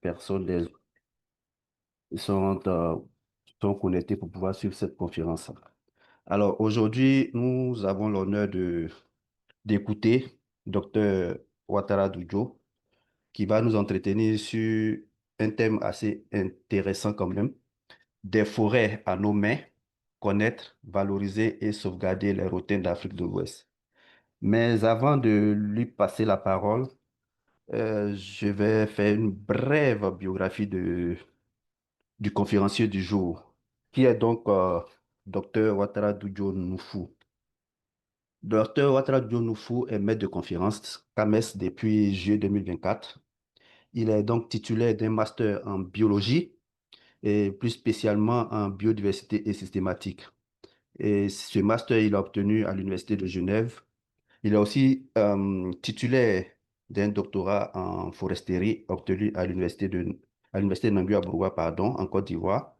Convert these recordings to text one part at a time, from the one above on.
personnes sont, sont connectées pour pouvoir suivre cette conférence. Alors aujourd'hui, nous avons l'honneur d'écouter Dr Ouattara Doudjo qui va nous entretenir sur un thème assez intéressant quand même, des forêts à nos mains, connaître, valoriser et sauvegarder les routines d'Afrique de l'Ouest. Mais avant de lui passer la parole, je vais faire une brève biographie du conférencier du jour, qui est donc Dr Ouattara Doudjo Noufou. Dr Ouattara Doudjo Noufou est maître de conférence CAMES depuis juillet 2024. Il est donc titulaire d'un master en biologie et plus spécialement en biodiversité et systématique. Et ce master, il a obtenu à l'Université de Genève. Il est aussi titulaire d'un doctorat en foresterie obtenu à l'Université de Namibia-Bourgois, pardon, en Côte d'Ivoire,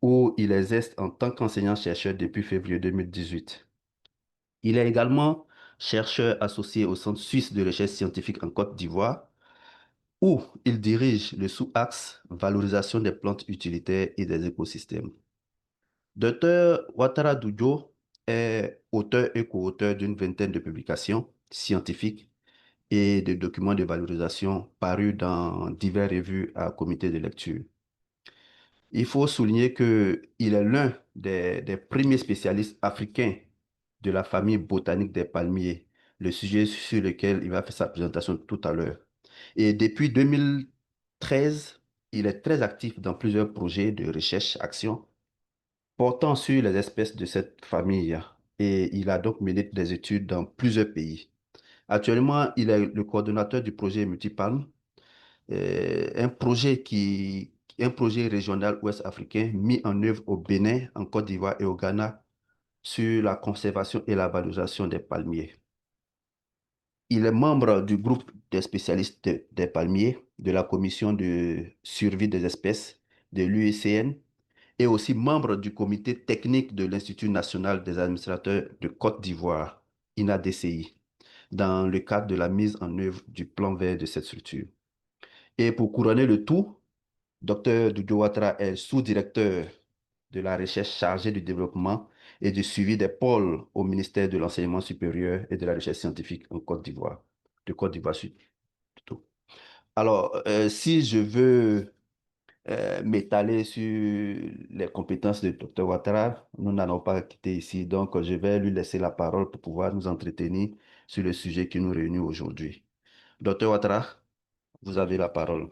où il exerce en tant qu'enseignant-chercheur depuis février 2018. Il est également chercheur associé au Centre suisse de recherche scientifique en Côte d'Ivoire, où il dirige le sous-axe valorisation des plantes utilitaires et des écosystèmes. Dr Ouattara Doudjo est auteur et co-auteur d'une vingtaine de publications scientifiques et de documents de valorisation parus dans diverses revues à comité de lecture. Il faut souligner qu'il est l'un des premiers spécialistes africains de la famille botanique des palmiers, le sujet sur lequel il va faire sa présentation tout à l'heure. Et depuis 2013, il est très actif dans plusieurs projets de recherche-action portant sur les espèces de cette famille. Et il a donc mené des études dans plusieurs pays. Actuellement, il est le coordonnateur du projet Multipalm, un projet régional ouest-africain mis en œuvre au Bénin, en Côte d'Ivoire et au Ghana sur la conservation et la valorisation des palmiers. Il est membre du groupe des spécialistes des palmiers, de la commission de survie des espèces de l'UICN et aussi membre du comité technique de l'Institut national des administrateurs de Côte d'Ivoire, INADCI, dans le cadre de la mise en œuvre du plan vert de cette structure. Et pour couronner le tout, Dr Doudjo Ouattara est sous-directeur de la recherche chargée du développement et du suivi des pôles au ministère de l'Enseignement supérieur et de la recherche scientifique en Côte d'Ivoire, de Côte d'Ivoire Sud plutôt. Alors, si je veux m'étaler sur les compétences de Dr Ouattara, nous n'allons pas quitter ici, donc je vais lui laisser la parole pour pouvoir nous entretenir sur le sujet qui nous réunit aujourd'hui. Dr Ouattara, vous avez la parole.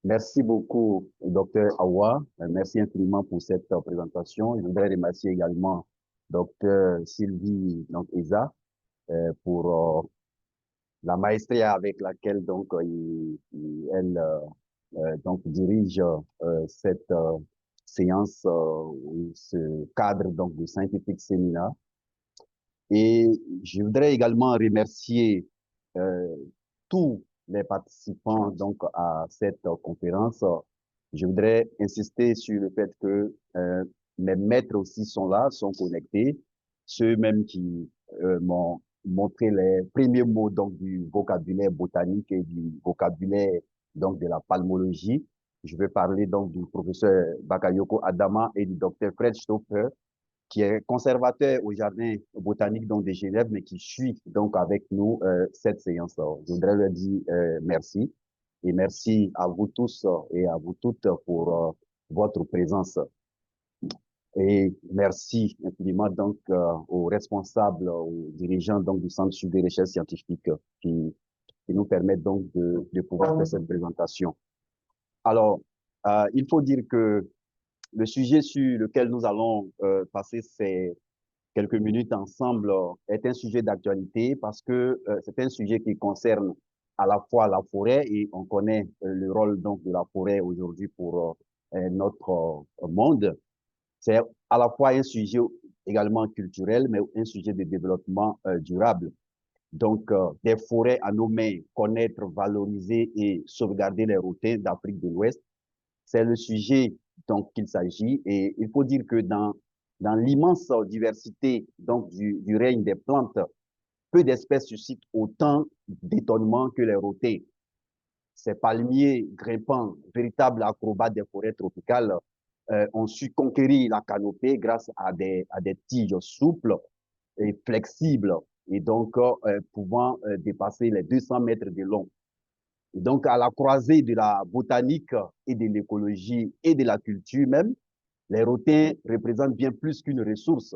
Merci beaucoup, docteur Awa. Merci infiniment pour cette présentation. Je voudrais remercier également docteur Sylvie donc Isa pour la maestria avec laquelle elle donc dirige cette séance ou ce cadre donc du scientific séminaire. Et je voudrais également remercier euh, tous les participants donc à cette conférence. Je voudrais insister sur le fait que les maîtres aussi sont là, sont connectés, ceux même qui m'ont montré les premiers mots donc du vocabulaire botanique et du vocabulaire donc de la palmologie. Je vais parler donc du professeur Bakayoko Adama et du docteur Fred Stoffer qui est conservateur au jardin botanique donc de Genève, mais qui suit donc avec nous cette séance. Je voudrais leur dire merci et merci à vous tous et à vous toutes pour votre présence. Et merci infiniment donc aux responsables, aux dirigeants donc du Centre de recherche scientifique qui nous permettent donc de pouvoir faire cette présentation. Alors, il faut dire que le sujet sur lequel nous allons passer ces quelques minutes ensemble est un sujet d'actualité parce que c'est un sujet qui concerne à la fois la forêt et on connaît le rôle donc de la forêt aujourd'hui pour notre monde. C'est à la fois un sujet également culturel, mais un sujet de développement durable. Donc, des forêts à nos mains, connaître, valoriser et sauvegarder les routines d'Afrique de l'Ouest, c'est le sujet donc qu'il s'agit. Et il faut dire que dans l'immense diversité donc du règne des plantes, peu d'espèces suscitent autant d'étonnement que les rotées. ces palmiers grimpants, véritables acrobates des forêts tropicales, ont su conquérir la canopée grâce à des tiges souples et flexibles, et donc pouvant dépasser les 200 mètres de long. Et donc, à la croisée de la botanique et de l'écologie et de la culture même, les rotins représentent bien plus qu'une ressource.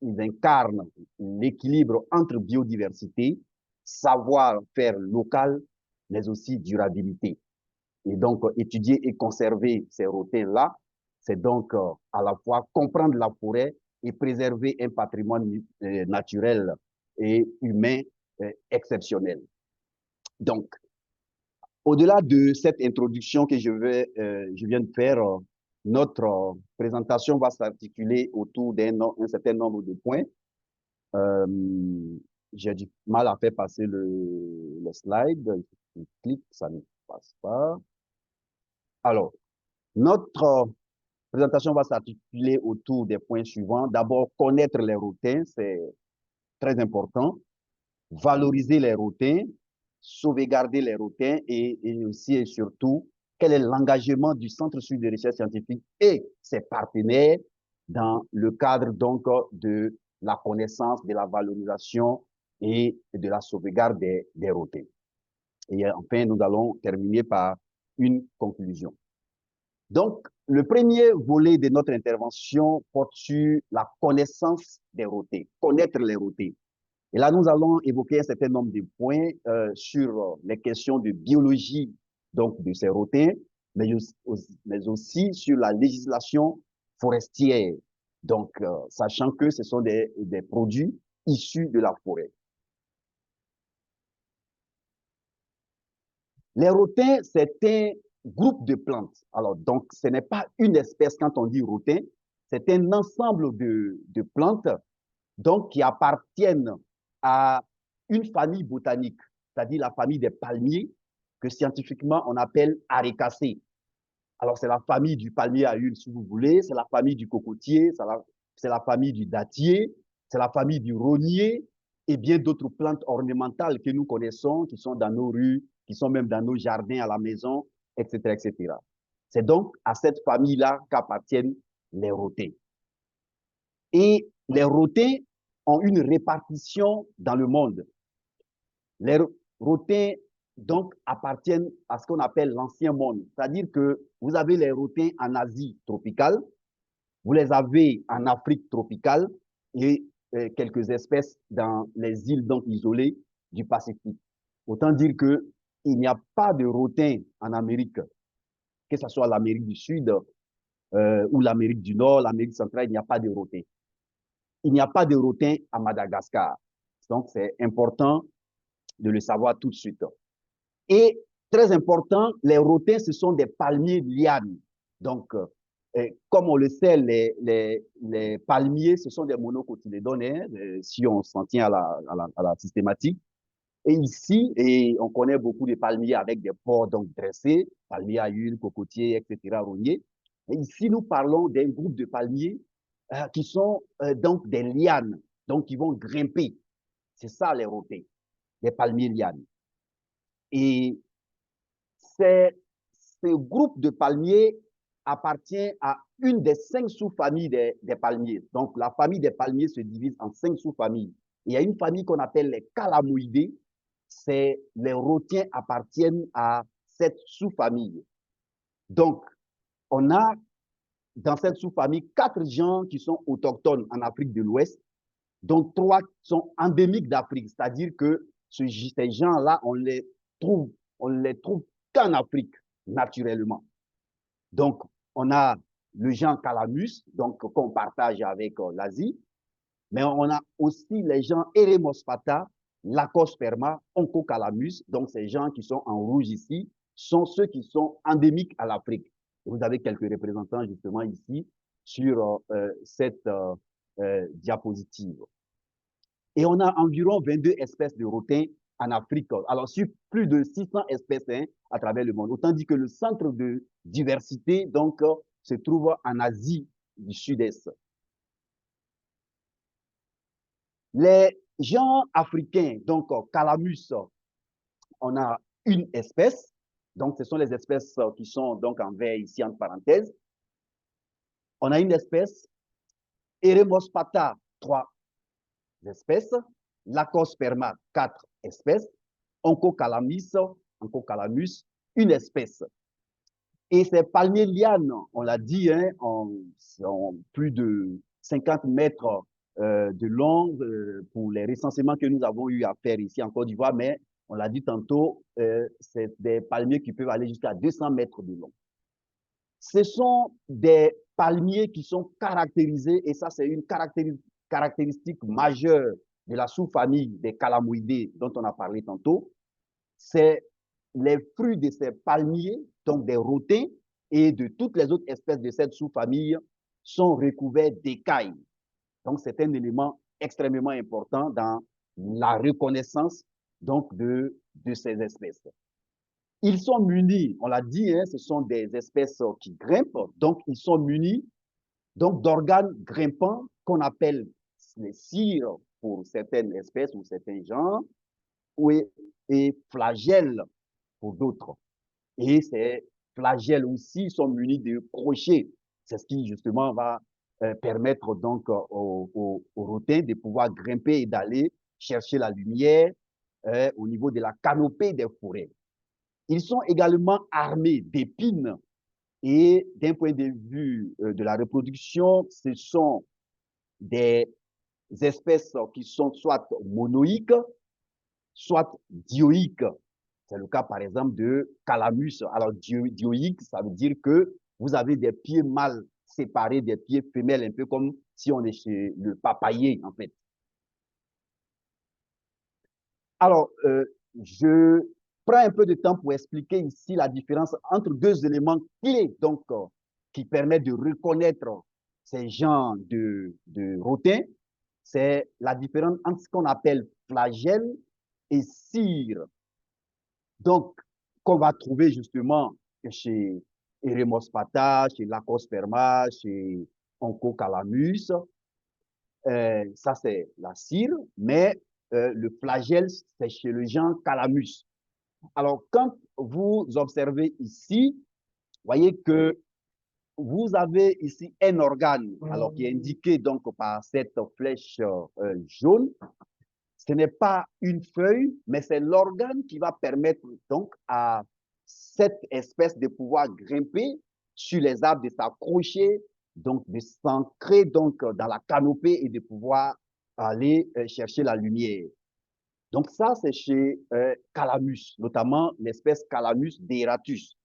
Ils incarnent l'équilibre entre biodiversité, savoir-faire local, mais aussi durabilité. Et donc, étudier et conserver ces rotins-là, c'est donc à la fois comprendre la forêt et préserver un patrimoine naturel et humain exceptionnel. Donc, au-delà de cette introduction que je viens de faire, notre présentation va s'articuler autour d'un certain nombre de points. Euh, j'ai du mal à faire passer le slide. Je clique, ça ne passe pas. Alors, notre présentation va s'articuler autour des points suivants. D'abord, connaître les routins, c'est très important. Valoriser les routins, sauvegarder les routins et aussi et surtout, quel est l'engagement du Centre suisse de recherche scientifique et ses partenaires dans le cadre donc de la connaissance, de la valorisation et de la sauvegarde des routins. Et enfin, nous allons terminer par une conclusion. Donc, le premier volet de notre intervention porte sur la connaissance des routins, connaître les routins. Et là, nous allons évoquer un certain nombre de points sur les questions de biologie donc de ces routins, mais aussi sur la législation forestière, donc sachant que ce sont des produits issus de la forêt. Les routins, c'est un groupe de plantes. Alors, donc, ce n'est pas une espèce quand on dit rotin, c'est un ensemble de plantes donc, qui appartiennent à une famille botanique, c'est-à-dire la famille des palmiers, que scientifiquement on appelle Aricacées. Alors, c'est la famille du palmier à huile, si vous voulez, c'est la famille du cocotier, c'est la famille du dattier, c'est la famille du rognier et bien d'autres plantes ornementales que nous connaissons, qui sont dans nos rues, qui sont même dans nos jardins à la maison, etc., etc. C'est donc à cette famille-là qu'appartiennent les rotins. Et les rotins ont une répartition dans le monde. Les rotins, donc, appartiennent à ce qu'on appelle l'ancien monde. C'est-à-dire que vous avez les rotins en Asie tropicale, vous les avez en Afrique tropicale et quelques espèces dans les îles donc isolées du Pacifique. Autant dire qu'il n'y a pas de rotins en Amérique, que ce soit l'Amérique du Sud ou l'Amérique du Nord, l'Amérique centrale, il n'y a pas de rotins. Il n'y a pas de rotin à Madagascar. Donc, c'est important de le savoir tout de suite. Et très important, les rotins, ce sont des palmiers lianes. Donc, comme on le sait, les palmiers, ce sont des monocotylédones, hein, si on s'en tient à la systématique. Et ici, et on connaît beaucoup de palmiers avec des pores donc dressés, palmiers à huile, cocotiers, etc., rogniers. Et ici, nous parlons d'un groupe de palmiers qui sont donc des lianes, donc qui vont grimper. C'est ça les rotins, les palmiers lianes. Et ce groupe de palmiers appartient à une des 5 sous-familles des palmiers. Donc, la famille des palmiers se divise en 5 sous-familles. Il y a une famille qu'on appelle les calamoïdés. Les rotins appartiennent à cette sous-famille. Donc, on a dans cette sous-famille 4 gens qui sont autochtones en Afrique de l'Ouest, dont 3 sont endémiques d'Afrique. C'est-à-dire que ces gens-là, on les trouve qu'en Afrique, naturellement. Donc, on a le genre Calamus, donc qu'on partage avec l'Asie, mais on a aussi les gens Eremospata, Lacosperma, Oncocalamus, donc ces gens qui sont en rouge ici, sont ceux qui sont endémiques à l'Afrique. Vous avez quelques représentants justement ici sur cette diapositive. Et on a environ 22 espèces de rotins en Afrique. Alors, sur plus de 600 espèces hein, à travers le monde. Autant dit que le centre de diversité, donc, se trouve en Asie du Sud-Est. Les gens africains, donc, Calamus, on a une espèce. Donc, ce sont les espèces qui sont donc en vert ici, entre parenthèses. On a une espèce, Eremospata, 3 espèces, Lacosperma, 4 espèces, Onchocalamus, Onchocalamus, une espèce. Et ces palmiers lianes, on l'a dit, hein, ont plus de 50 mètres de long pour les recensements que nous avons eu à faire ici en Côte d'Ivoire, mais on l'a dit tantôt, c'est des palmiers qui peuvent aller jusqu'à 200 mètres de long. Ce sont des palmiers qui sont caractérisés, et ça c'est une caractéristique majeure de la sous-famille des calamoidés dont on a parlé tantôt, c'est les fruits de ces palmiers, donc des rotins, et de toutes les autres espèces de cette sous-famille sont recouverts d'écailles. Donc, c'est un élément extrêmement important dans la reconnaissance donc, de ces espèces. Ils sont munis, on l'a dit, hein, ce sont des espèces qui grimpent, donc ils sont munis donc, d'organes grimpants qu'on appelle les cires pour certaines espèces ou certains genres, et flagelles pour d'autres. Et ces flagelles aussi sont munis de crochets. C'est ce qui, justement, va permettre donc aux rotins de pouvoir grimper et d'aller chercher la lumière au niveau de la canopée des forêts. Ils sont également armés d'épines et d'un point de vue de la reproduction, ce sont des espèces qui sont soit monoïques, soit dioïques. C'est le cas, par exemple, de Calamus. Alors, dioïque, ça veut dire que vous avez des pieds mâles séparés des pieds femelles, un peu comme si on est chez le papayer, en fait. Alors, je prends un peu de temps pour expliquer ici la différence entre deux éléments clés, donc, qui permettent de reconnaître ces genres de rotins. C'est la différence entre ce qu'on appelle flagelle et cire. Donc, qu'on va trouver justement chez Eremospata, chez Lacosperma, chez Onchocalamus. Ça, c'est la cire, mais le flagelle, c'est chez le genre Calamus. Alors, quand vous observez ici, voyez que vous avez ici un organe, alors qui est indiqué donc par cette flèche jaune. Ce n'est pas une feuille, mais c'est l'organe qui va permettre donc à cette espèce de pouvoir grimper sur les arbres, de s'accrocher, donc de s'ancrer donc dans la canopée et de pouvoir aller chercher la lumière. Donc ça, c'est chez Calamus, notamment l'espèce Calamus deratus.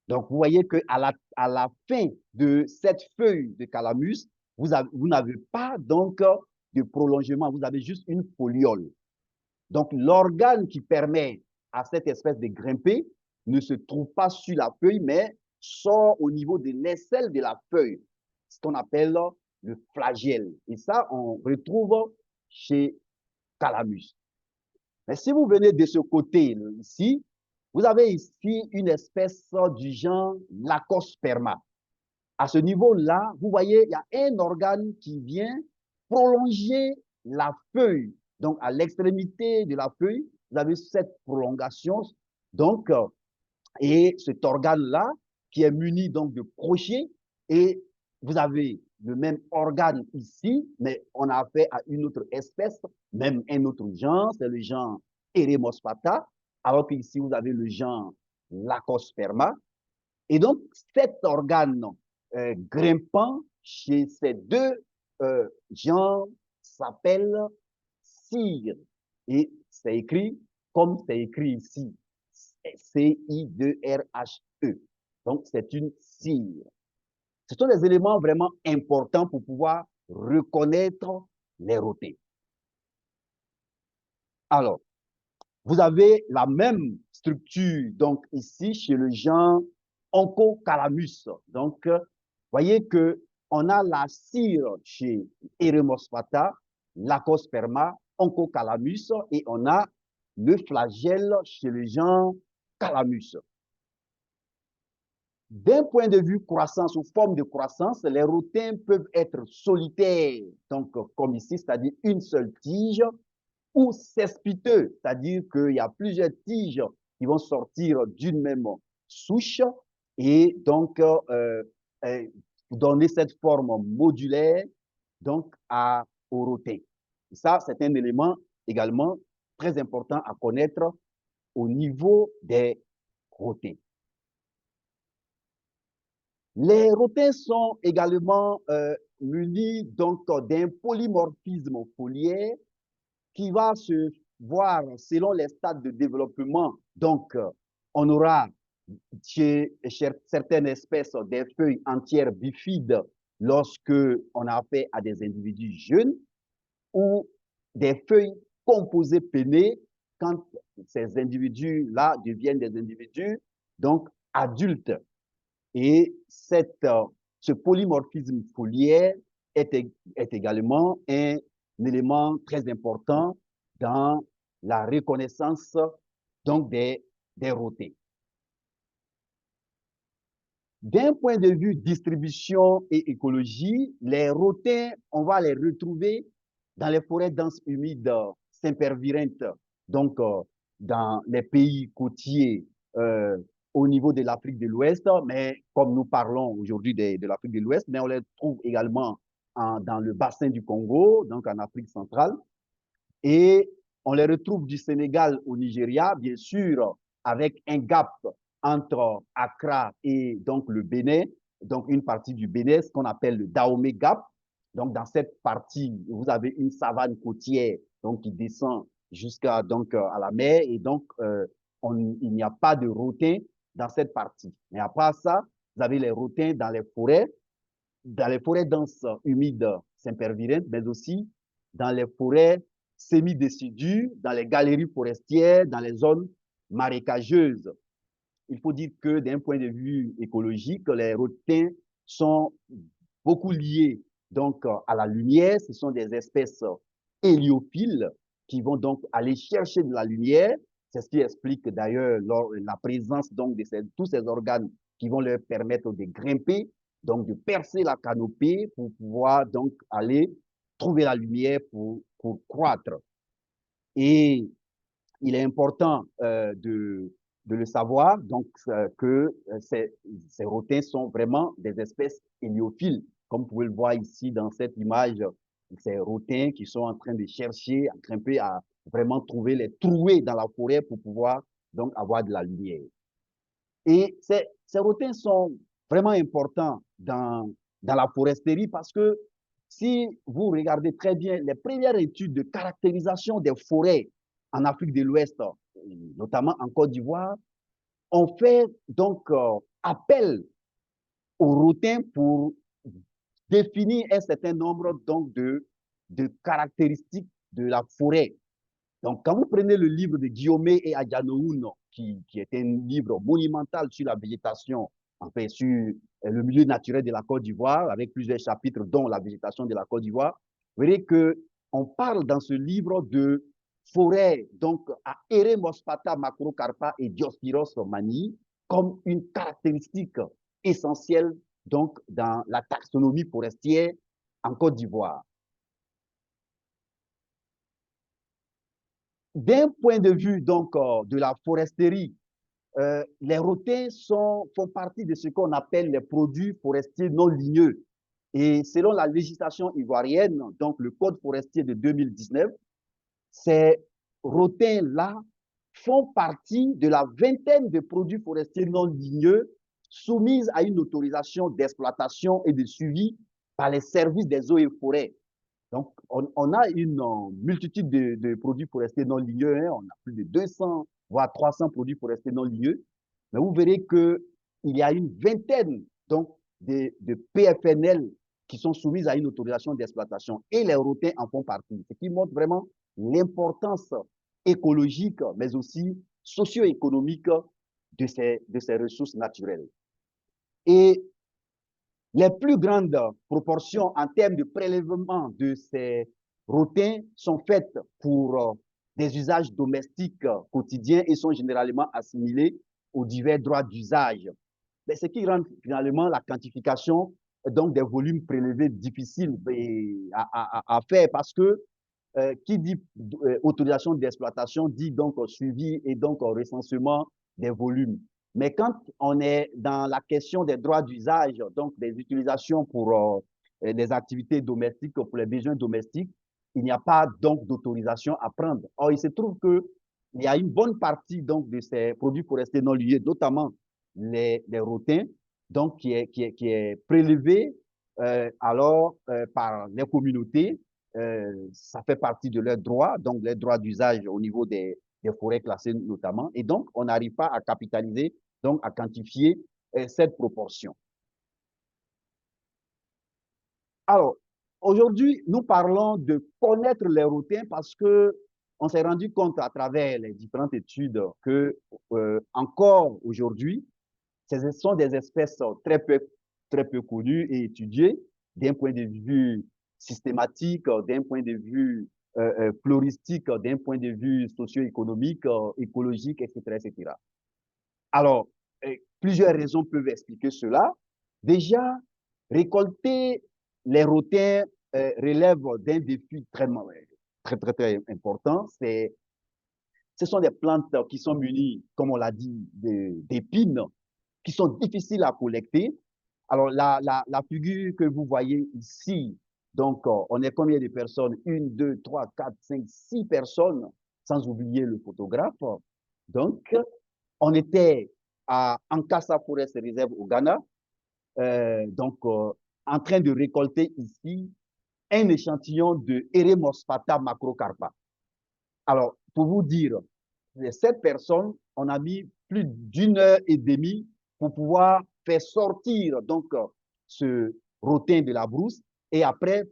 Donc vous voyez qu'à la fin de cette feuille de Calamus, vous n'avez pas donc de prolongement, vous avez juste une foliole. Donc, l'organe qui permet à cette espèce de grimper ne se trouve pas sur la feuille, mais sort au niveau de l'aisselle de la feuille, ce qu'on appelle le flagelle. Et ça, on retrouve chez Calamus. Mais si vous venez de ce côté ici, vous avez ici une espèce du genre Lacosperma. À ce niveau-là, vous voyez, il y a un organe qui vient prolonger la feuille. Donc, à l'extrémité de la feuille, vous avez cette prolongation. Donc, et cet organe-là, qui est muni donc de crochets, et vous avez le même organe ici, mais on a affaire à une autre espèce, même un autre genre, c'est le genre Eremospata, alors qu'ici, vous avez le genre Lacosperma. Et donc, cet organe grimpant chez ces deux genres s'appelle cire. Et c'est écrit comme c'est écrit ici, C-I-2-R-H-E. Donc, c'est une cire. Ce sont des éléments vraiment importants pour pouvoir reconnaître les rotins. Alors, vous avez la même structure, donc ici, chez le genre Onchocalamus. Donc, voyez que on a la cire chez Eremospata, Lacosperma, Onchocalamus, et on a le flagelle chez le genre Calamus. D'un point de vue croissance ou forme de croissance, les rotins peuvent être solitaires, donc comme ici, c'est-à-dire une seule tige, ou cespiteux, c'est-à-dire qu'il y a plusieurs tiges qui vont sortir d'une même souche et donc donner cette forme modulaire donc au rotin. Ça, c'est un élément également très important à connaître au niveau des rotins. Les rotins sont également munis donc d'un polymorphisme foliaire qui va se voir selon les stades de développement. Donc, on aura chez certaines espèces des feuilles entières bifides lorsque on a affaire à des individus jeunes ou des feuilles composées pennées quand ces individus-là deviennent des individus donc adultes. Et ce polymorphisme foliaire est également un élément très important dans la reconnaissance donc des rotins. D'un point de vue distribution et écologie, les rotins, on va les retrouver dans les forêts denses humides sempervirentes, donc dans les pays côtiers au niveau de l'Afrique de l'Ouest, mais comme nous parlons aujourd'hui de l'Afrique de l'Ouest, mais on les trouve également dans le bassin du Congo, donc en Afrique centrale, et on les retrouve du Sénégal au Nigeria, bien sûr, avec un gap entre Accra et donc le Bénin, donc une partie du Bénin, ce qu'on appelle le Dahomey Gap. Donc, dans cette partie, vous avez une savane côtière donc, qui descend jusqu'à donc, à la mer et donc il n'y a pas de rotin dans cette partie. Mais après ça, vous avez les rotins dans les forêts denses humides sempervirentes, mais aussi dans les forêts semi-décidues, dans les galeries forestières, dans les zones marécageuses. Il faut dire que d'un point de vue écologique, les rotins sont beaucoup liés donc à la lumière. Ce sont des espèces héliophiles qui vont donc aller chercher de la lumière. C'est ce qui explique d'ailleurs la présence donc de tous ces organes qui vont leur permettre de grimper, donc de percer la canopée pour pouvoir donc aller trouver la lumière pour croître. Et il est important de le savoir, donc que ces rotins sont vraiment des espèces héliophiles. Comme vous pouvez le voir ici dans cette image, ces rotins qui sont en train de chercher, à grimper, à vraiment trouver les trouées dans la forêt pour pouvoir donc avoir de la lumière. Et ces rotins sont vraiment importants dans la foresterie parce que si vous regardez très bien les premières études de caractérisation des forêts en Afrique de l'Ouest, notamment en Côte d'Ivoire, on fait donc appel aux rotins pour définir un certain nombre donc, de caractéristiques de la forêt. Donc, quand vous prenez le livre de Guillaume et Adjanoun, qui est un livre monumental sur la végétation, enfin sur le milieu naturel de la Côte d'Ivoire, avec plusieurs chapitres, dont la végétation de la Côte d'Ivoire, vous verrez qu'on parle dans ce livre de forêt, donc à Eremospatha macrocarpa et Diospyros manii, comme une caractéristique essentielle donc, dans la taxonomie forestière en Côte d'Ivoire. D'un point de vue donc de la foresterie, les rotins font partie de ce qu'on appelle les produits forestiers non ligneux. Et selon la législation ivoirienne, donc le Code forestier de 2019, ces rotins-là font partie de la vingtaine de produits forestiers non ligneux soumis à une autorisation d'exploitation et de suivi par les services des eaux et forêts. Donc, on a une multitude de produits forestiers non ligneux. Hein. On a plus de 200, voire 300 produits forestiers non ligneux. Mais vous verrez qu'il y a une vingtaine donc, de PFNL qui sont soumises à une autorisation d'exploitation. Et les rotins en font partie. Ce qui montre vraiment l'importance écologique, mais aussi socio-économique de ces ressources naturelles. Et les plus grandes proportions en termes de prélèvement de ces rotins sont faites pour des usages domestiques quotidiens et sont généralement assimilés aux divers droits d'usage. Ce qui rend finalement la quantification donc des volumes prélevés difficile à faire parce que qui dit autorisation d'exploitation dit donc suivi et donc recensement des volumes. Mais quand on est dans la question des droits d'usage, donc des utilisations pour des activités domestiques, pour les besoins domestiques, il n'y a pas donc d'autorisation à prendre. Or, il se trouve que il y a une bonne partie donc de ces produits forestiers non liés, notamment les rotins, donc qui est prélevé par les communautés. Ça fait partie de leurs droits, donc les droits d'usage au niveau des forêts classées notamment. Et donc, on n'arrive pas à capitaliser, donc à quantifier cette proportion. Alors, aujourd'hui, nous parlons de connaître les rotins parce que on s'est rendu compte à travers les différentes études que encore aujourd'hui, ce sont des espèces très peu connues et étudiées d'un point de vue systématique, d'un point de vue floristique, d'un point de vue socio-économique, écologique, etc., etc. Alors, plusieurs raisons peuvent expliquer cela. Déjà, récolter les rotins relève d'un défi très important. Ce sont des plantes qui sont munies, comme on l'a dit, d'épines, qui sont difficiles à collecter. Alors, la figure que vous voyez ici, donc, on est combien de personnes? Une, deux, trois, quatre, cinq, six personnes, sans oublier le photographe. Donc, on était à Ankasa Forest Reserve au Ghana, en train de récolter ici un échantillon de Eremosphatha macrocarpa. Alors, pour vous dire, cette personne, on a mis plus d'1 heure et demie pour pouvoir faire sortir donc ce rotin de la brousse et après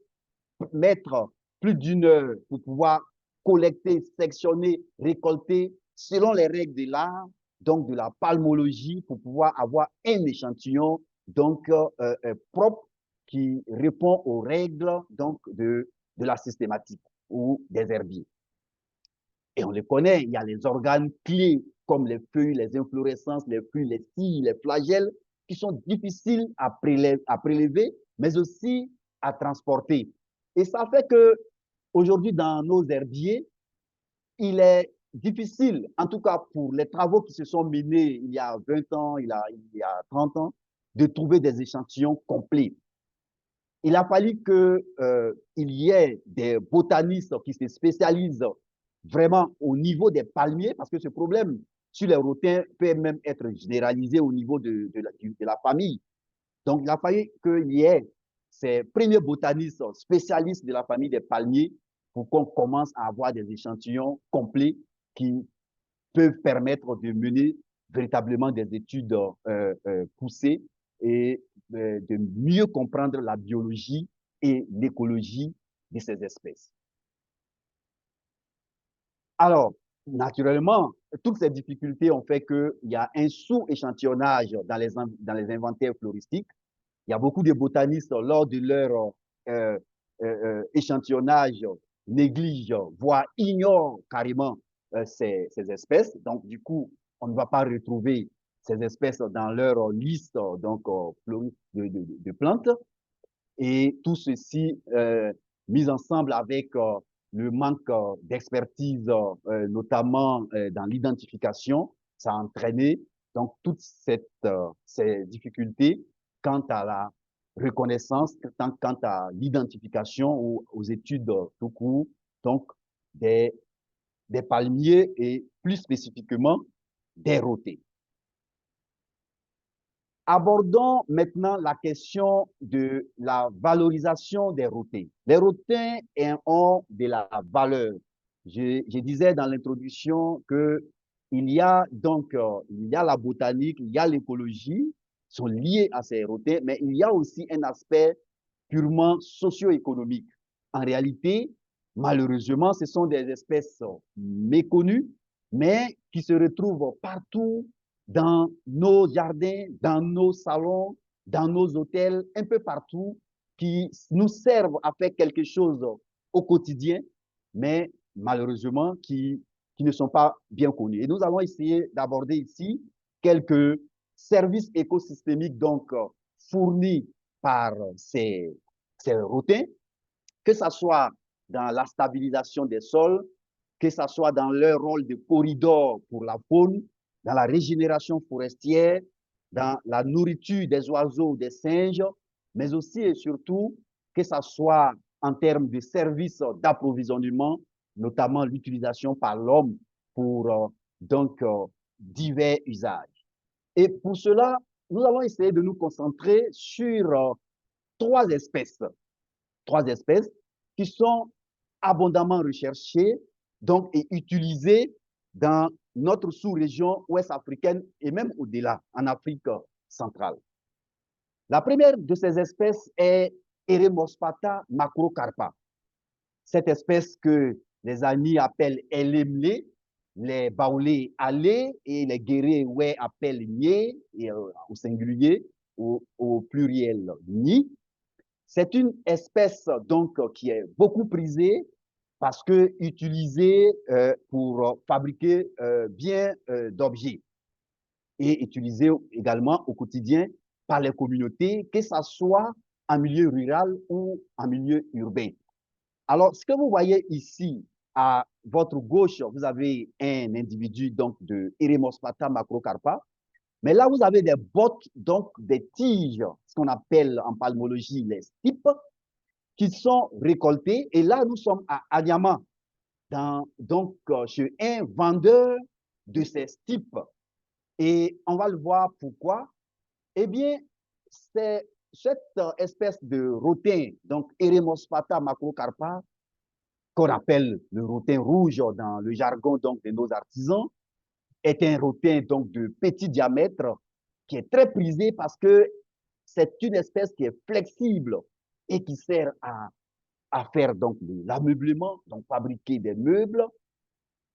mettre plus d'1 heure pour pouvoir collecter, sectionner, récolter selon les règles de l'art, donc de la palmologie, pour pouvoir avoir un échantillon donc propre qui répond aux règles donc de la systématique ou des herbiers. Et on les connaît, il y a les organes clés comme les feuilles, les inflorescences, les fruits, les cils, les flagelles, qui sont difficiles à prélever, mais aussi à transporter. Et ça fait que aujourd'hui, dans nos herbiers, il est difficile, en tout cas pour les travaux qui se sont menés il y a 20 ans, il y a 30 ans, de trouver des échantillons complets. Il a fallu qu'il y ait des botanistes qui se spécialisent vraiment au niveau des palmiers, parce que ce problème sur les rotins peut même être généralisé au niveau de la famille. Donc, il a fallu qu'il y ait ces premiers botanistes spécialistes de la famille des palmiers pour qu'on commence à avoir des échantillons complets qui peuvent permettre de mener véritablement des études poussées et de mieux comprendre la biologie et l'écologie de ces espèces. Alors, naturellement, toutes ces difficultés ont fait qu'il y a un sous-échantillonnage dans les inventaires floristiques. Il y a beaucoup de botanistes, lors de leur échantillonnage, négligent, voire ignorent carrément ces espèces. Donc, du coup, on ne va pas retrouver ces espèces dans leur liste donc, de plantes. Et tout ceci mis ensemble avec le manque d'expertise, notamment dans l'identification, ça a entraîné donc toutes ces difficultés quant à la reconnaissance, quant à l'identification ou aux études tout court, donc des, des palmiers et plus spécifiquement des rotets. Abordons maintenant la question de la valorisation des rotins. Les rotins ont de la valeur. Je disais dans l'introduction que il y a donc il y a la botanique, il y a l'écologie, sont liés à ces rotins, mais il y a aussi un aspect purement socio-économique. En réalité, malheureusement, ce sont des espèces méconnues, mais qui se retrouvent partout dans nos jardins, dans nos salons, dans nos hôtels, un peu partout, qui nous servent à faire quelque chose au quotidien, mais malheureusement qui ne sont pas bien connus. Et nous allons essayer d'aborder ici quelques services écosystémiques donc fournis par ces rotins, que ce soit dans la stabilisation des sols, que ce soit dans leur rôle de corridor pour la faune, dans la régénération forestière, dans la nourriture des oiseaux, des singes, mais aussi et surtout que ce soit en termes de services d'approvisionnement, notamment l'utilisation par l'homme pour divers usages. Et pour cela, nous allons essayer de nous concentrer sur trois espèces, trois espèces qui sont abondamment recherchées donc, et utilisées dans notre sous-région ouest africaine et même au-delà, en Afrique centrale. La première de ces espèces est Eremospatha macrocarpa. Cette espèce que les amis appellent Elemle, les Baoulés Alé et les Guéréouais appellent Nié, au singulier, au pluriel Ni. C'est une espèce donc qui est beaucoup prisée parce que utilisée pour fabriquer bien d'objets et utilisée également au quotidien par les communautés, que ce soit en milieu rural ou en milieu urbain. Alors, ce que vous voyez ici, à votre gauche, vous avez un individu donc de Eremospatha macrocarpa, mais là, vous avez des bottes, donc des tiges, ce qu'on appelle en palmologie les stipes, qui sont récoltées. Et là, nous sommes à Anyama, donc chez un vendeur de ces stipes. Et on va le voir pourquoi. Eh bien, c'est cette espèce de rotin, donc Eremospatha macrocarpa, qu'on appelle le rotin rouge dans le jargon donc, de nos artisans, est un rotin donc, de petit diamètre qui est très prisé parce que c'est une espèce qui est flexible et qui sert à faire donc de l'ameublement, donc fabriquer des meubles,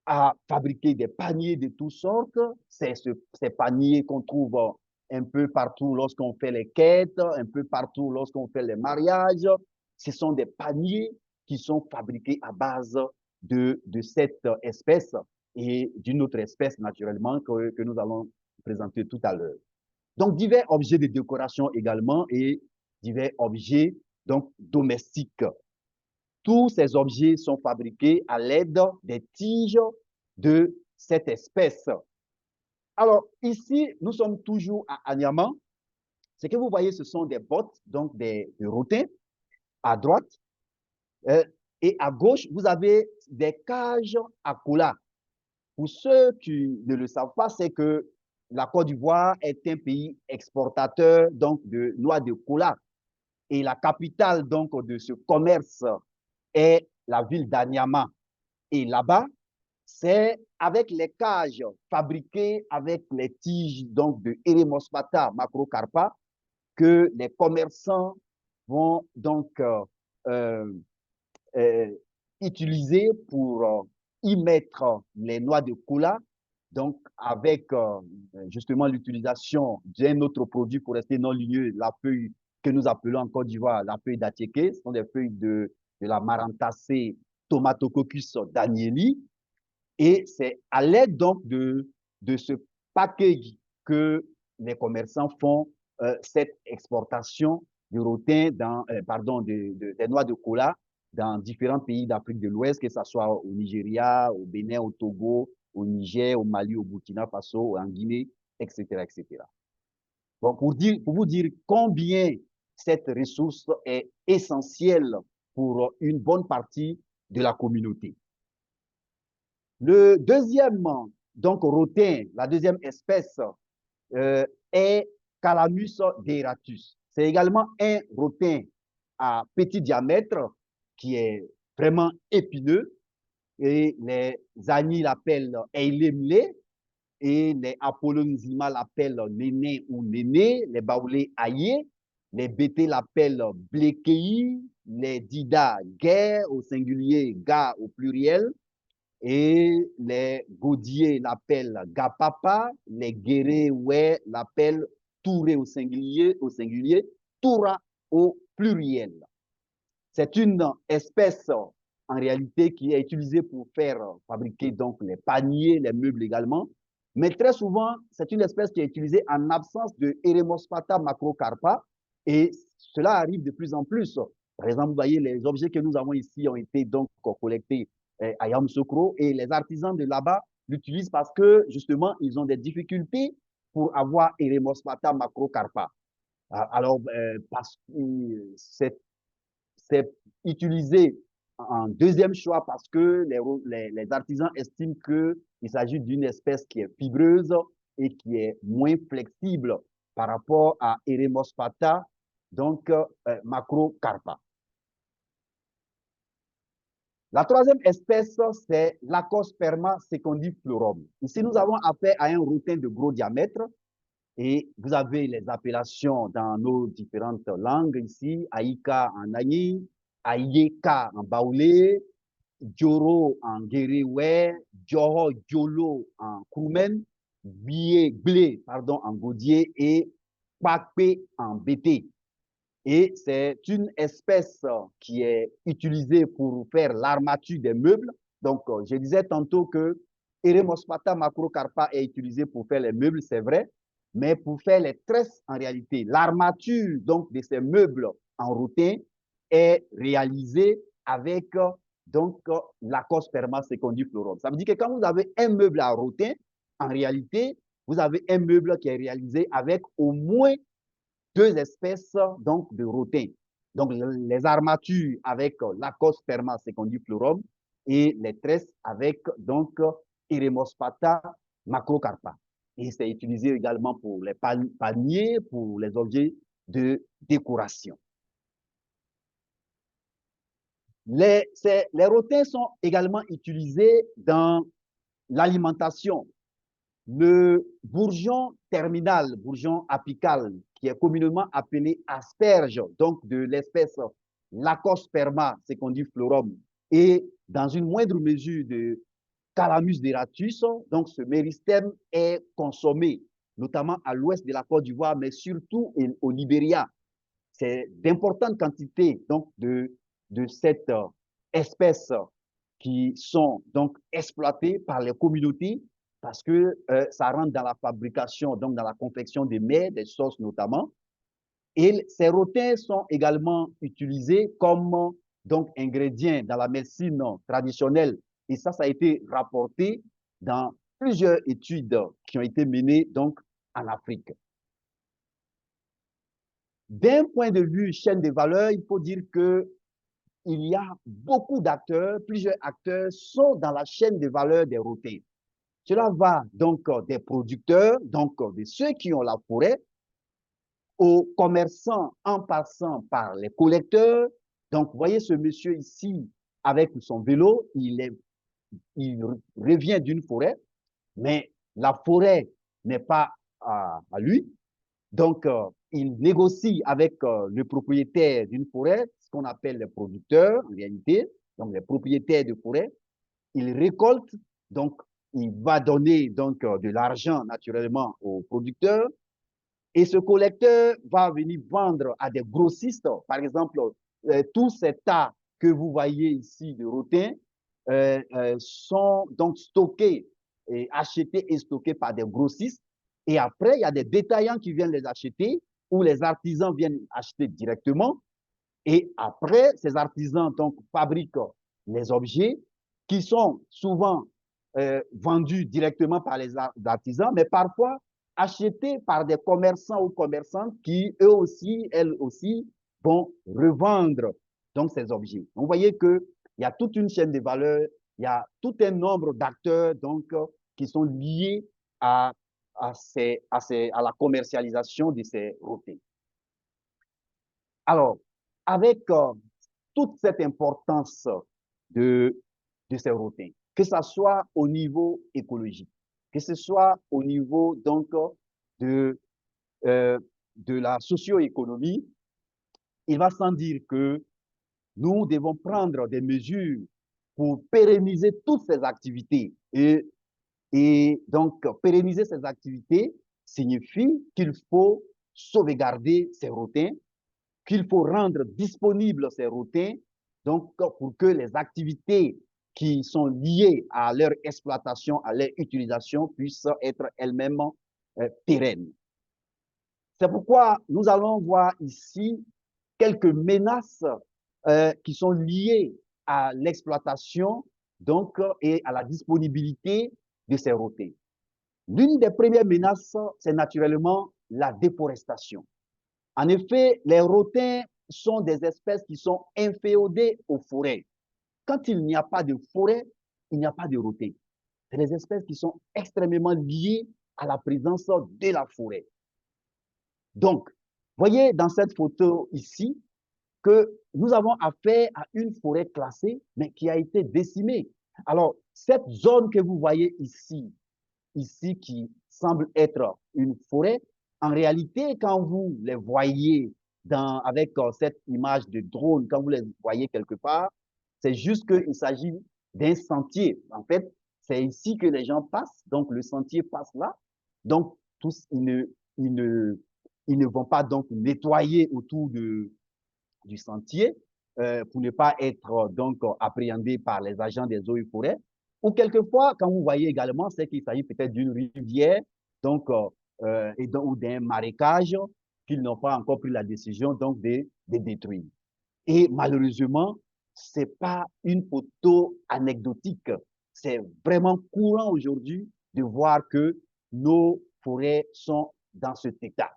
à fabriquer des paniers de toutes sortes. C'est ces paniers qu'on trouve un peu partout lorsqu'on fait les quêtes, un peu partout lorsqu'on fait les mariages. Ce sont des paniers qui sont fabriqués à base de cette espèce et d'une autre espèce, naturellement, que nous allons présenter tout à l'heure. Donc, divers objets de décoration également et divers objets donc, domestiques. Tous ces objets sont fabriqués à l'aide des tiges de cette espèce. Alors, ici, nous sommes toujours à Anyama. Ce que vous voyez, ce sont des bottes, donc des rotins à droite. Et à gauche, vous avez des cages à cola. Pour ceux qui ne le savent pas, c'est que la Côte d'Ivoire est un pays exportateur donc de noix de cola. Et la capitale donc de ce commerce est la ville d'Anyama. Et là-bas, c'est avec les cages fabriquées avec les tiges donc de Eremospatha macrocarpa que les commerçants vont donc euh, utiliser pour y mettre les noix de cola, donc avec justement l'utilisation d'un autre produit pour rester non ligneux, la feuille que nous appelons en Côte d'Ivoire la feuille d'attiéké, ce sont des feuilles de la Marantacea tomatococcus danieli, et c'est à l'aide donc de ce package que les commerçants font cette exportation du rotin pardon, des noix de cola dans différents pays d'Afrique de l'Ouest, que ce soit au Nigeria, au Bénin, au Togo, au Niger, au Mali, au Burkina Faso, en Guinée, etc., etc. Bon, pour vous dire combien cette ressource est essentielle pour une bonne partie de la communauté. Le deuxième, donc rotin, la deuxième espèce est Calamus deratus. C'est également un rotin à petit diamètre qui est vraiment épineux et les Ani l'appellent Eilemle et les Apollonzima l'appellent Néné ou Néné, les Baoulés Aïe, les Bété l'appellent Blékei, les Dida Guer au singulier, Ga au pluriel, et les Gaudiers l'appellent Gapapa, les Guéréouais l'appellent Touré au singulier, Toura au pluriel. C'est une espèce en réalité qui est utilisée pour faire fabriquer donc les paniers, les meubles également. Mais très souvent, c'est une espèce qui est utilisée en absence de Eremospatha macrocarpa et cela arrive de plus en plus Par exemple, vous voyez, les objets que nous avons ici ont été donc collectés à Yamoussoukro et les artisans de là-bas l'utilisent parce que, justement, ils ont des difficultés pour avoir Eremospata macrocarpa. Alors, parce que c'est utilisé en deuxième choix parce que les artisans estiment qu'il s'agit d'une espèce qui est fibreuse et qui est moins flexible par rapport à Eremospata, donc macrocarpa. La troisième espèce, c'est l'Acosperma secundiflorum. Ici, nous avons affaire à un rotin de gros diamètre et vous avez les appellations dans nos différentes langues ici, Aïka en Agni, Aïeka en Baoulé, Djoro en Guéréoué, Djoro Djolo en Koumen, Blé pardon, en Gaudier et Pakpe en Bété. Et c'est une espèce qui est utilisée pour faire l'armature des meubles. Donc, je disais tantôt que Eremospata macrocarpa est utilisé pour faire les meubles, c'est vrai, mais pour faire les tresses, en réalité, l'armature donc de ces meubles en rotin est réalisée avec donc l'Acosperma secundiflorum. Ça veut dire que quand vous avez un meuble à rotin, en réalité, vous avez un meuble qui est réalisé avec au moins deux espèces donc, de rotins. Donc, les armatures avec l'Acosperma secundiflorum et les tresses avec donc Eremospata macrocarpa. Et c'est utilisé également pour les paniers, pour les objets de décoration. Les rotins sont également utilisés dans l'alimentation. Le bourgeon terminal, bourgeon apical, qui est communément appelé asperge, donc de l'espèce Lacosperma secundiflorum, et dans une moindre mesure de Calamus deratus, donc ce méristème est consommé, notamment à l'ouest de la Côte d'Ivoire, mais surtout au Libéria. C'est d'importantes quantités donc, de cette espèce qui sont donc exploitées par les communautés parce que ça rentre dans la fabrication, donc dans la confection des mets, des sauces notamment. Et ces rotins sont également utilisés comme donc ingrédients dans la médecine traditionnelle. Et ça a été rapporté dans plusieurs études qui ont été menées donc en Afrique. D'un point de vue chaîne de valeur, il faut dire que il y a beaucoup d'acteurs, plusieurs acteurs sont dans la chaîne de valeur des rotins. Cela va donc des producteurs, donc de ceux qui ont la forêt, aux commerçants en passant par les collecteurs. Donc, vous voyez ce monsieur ici avec son vélo, il revient d'une forêt, mais la forêt n'est pas à lui. Donc, il négocie avec le propriétaire d'une forêt, ce qu'on appelle les producteurs en réalité, donc les propriétaires de forêt. Il récolte, donc il va donner donc de l'argent naturellement aux producteurs et ce collecteur va venir vendre à des grossistes. Par exemple, tous ces tas que vous voyez ici de rotins sont donc stockés et achetés et stockés par des grossistes. Et après, il y a des détaillants qui viennent les acheter ou les artisans viennent acheter directement. Et après, ces artisans donc fabriquent les objets qui sont souvent vendus directement par les artisans, mais parfois achetés par des commerçants ou commerçantes qui, eux aussi, elles aussi, vont revendre donc ces objets. Donc, vous voyez qu'il y a toute une chaîne de valeur, il y a tout un nombre d'acteurs donc qui sont liés à la commercialisation de ces rotins. Alors, avec toute cette importance de, de ces routins, que ce soit au niveau écologique, que ce soit au niveau donc de, euh, de la socio-économie, il va sans dire que nous devons prendre des mesures pour pérenniser toutes ces activités. Et donc, pérenniser ces activités signifie qu'il faut sauvegarder ces routins, qu'il faut rendre disponibles ces routins, donc pour que les activités qui sont liées à leur exploitation, à leur utilisation, puissent être elles-mêmes pérennes. C'est pourquoi nous allons voir ici quelques menaces qui sont liées à l'exploitation donc, et à la disponibilité de ces rotés. L'une des premières menaces, c'est naturellement la déforestation. En effet, les rotins sont des espèces qui sont inféodées aux forêts. Quand il n'y a pas de forêt, il n'y a pas de rotins. C'est des espèces qui sont extrêmement liées à la présence de la forêt. Donc, voyez dans cette photo ici que nous avons affaire à une forêt classée, mais qui a été décimée. Alors, cette zone que vous voyez ici qui semble être une forêt, en réalité, quand vous les voyez avec cette image de drone, quand vous les voyez quelque part, c'est juste qu'il s'agit d'un sentier. En fait, c'est ici que les gens passent, donc le sentier passe là. Donc, tous, ils ne, ils ne vont pas donc nettoyer autour du sentier pour ne pas être donc appréhendés par les agents des eaux et forêts. Ou quelquefois, quand vous voyez également, c'est qu'il s'agit peut-être d'une rivière donc, ou d'un marécage qu'ils n'ont pas encore pris la décision donc de détruire. Et malheureusement, ce n'est pas une photo anecdotique. C'est vraiment courant aujourd'hui de voir que nos forêts sont dans cet état.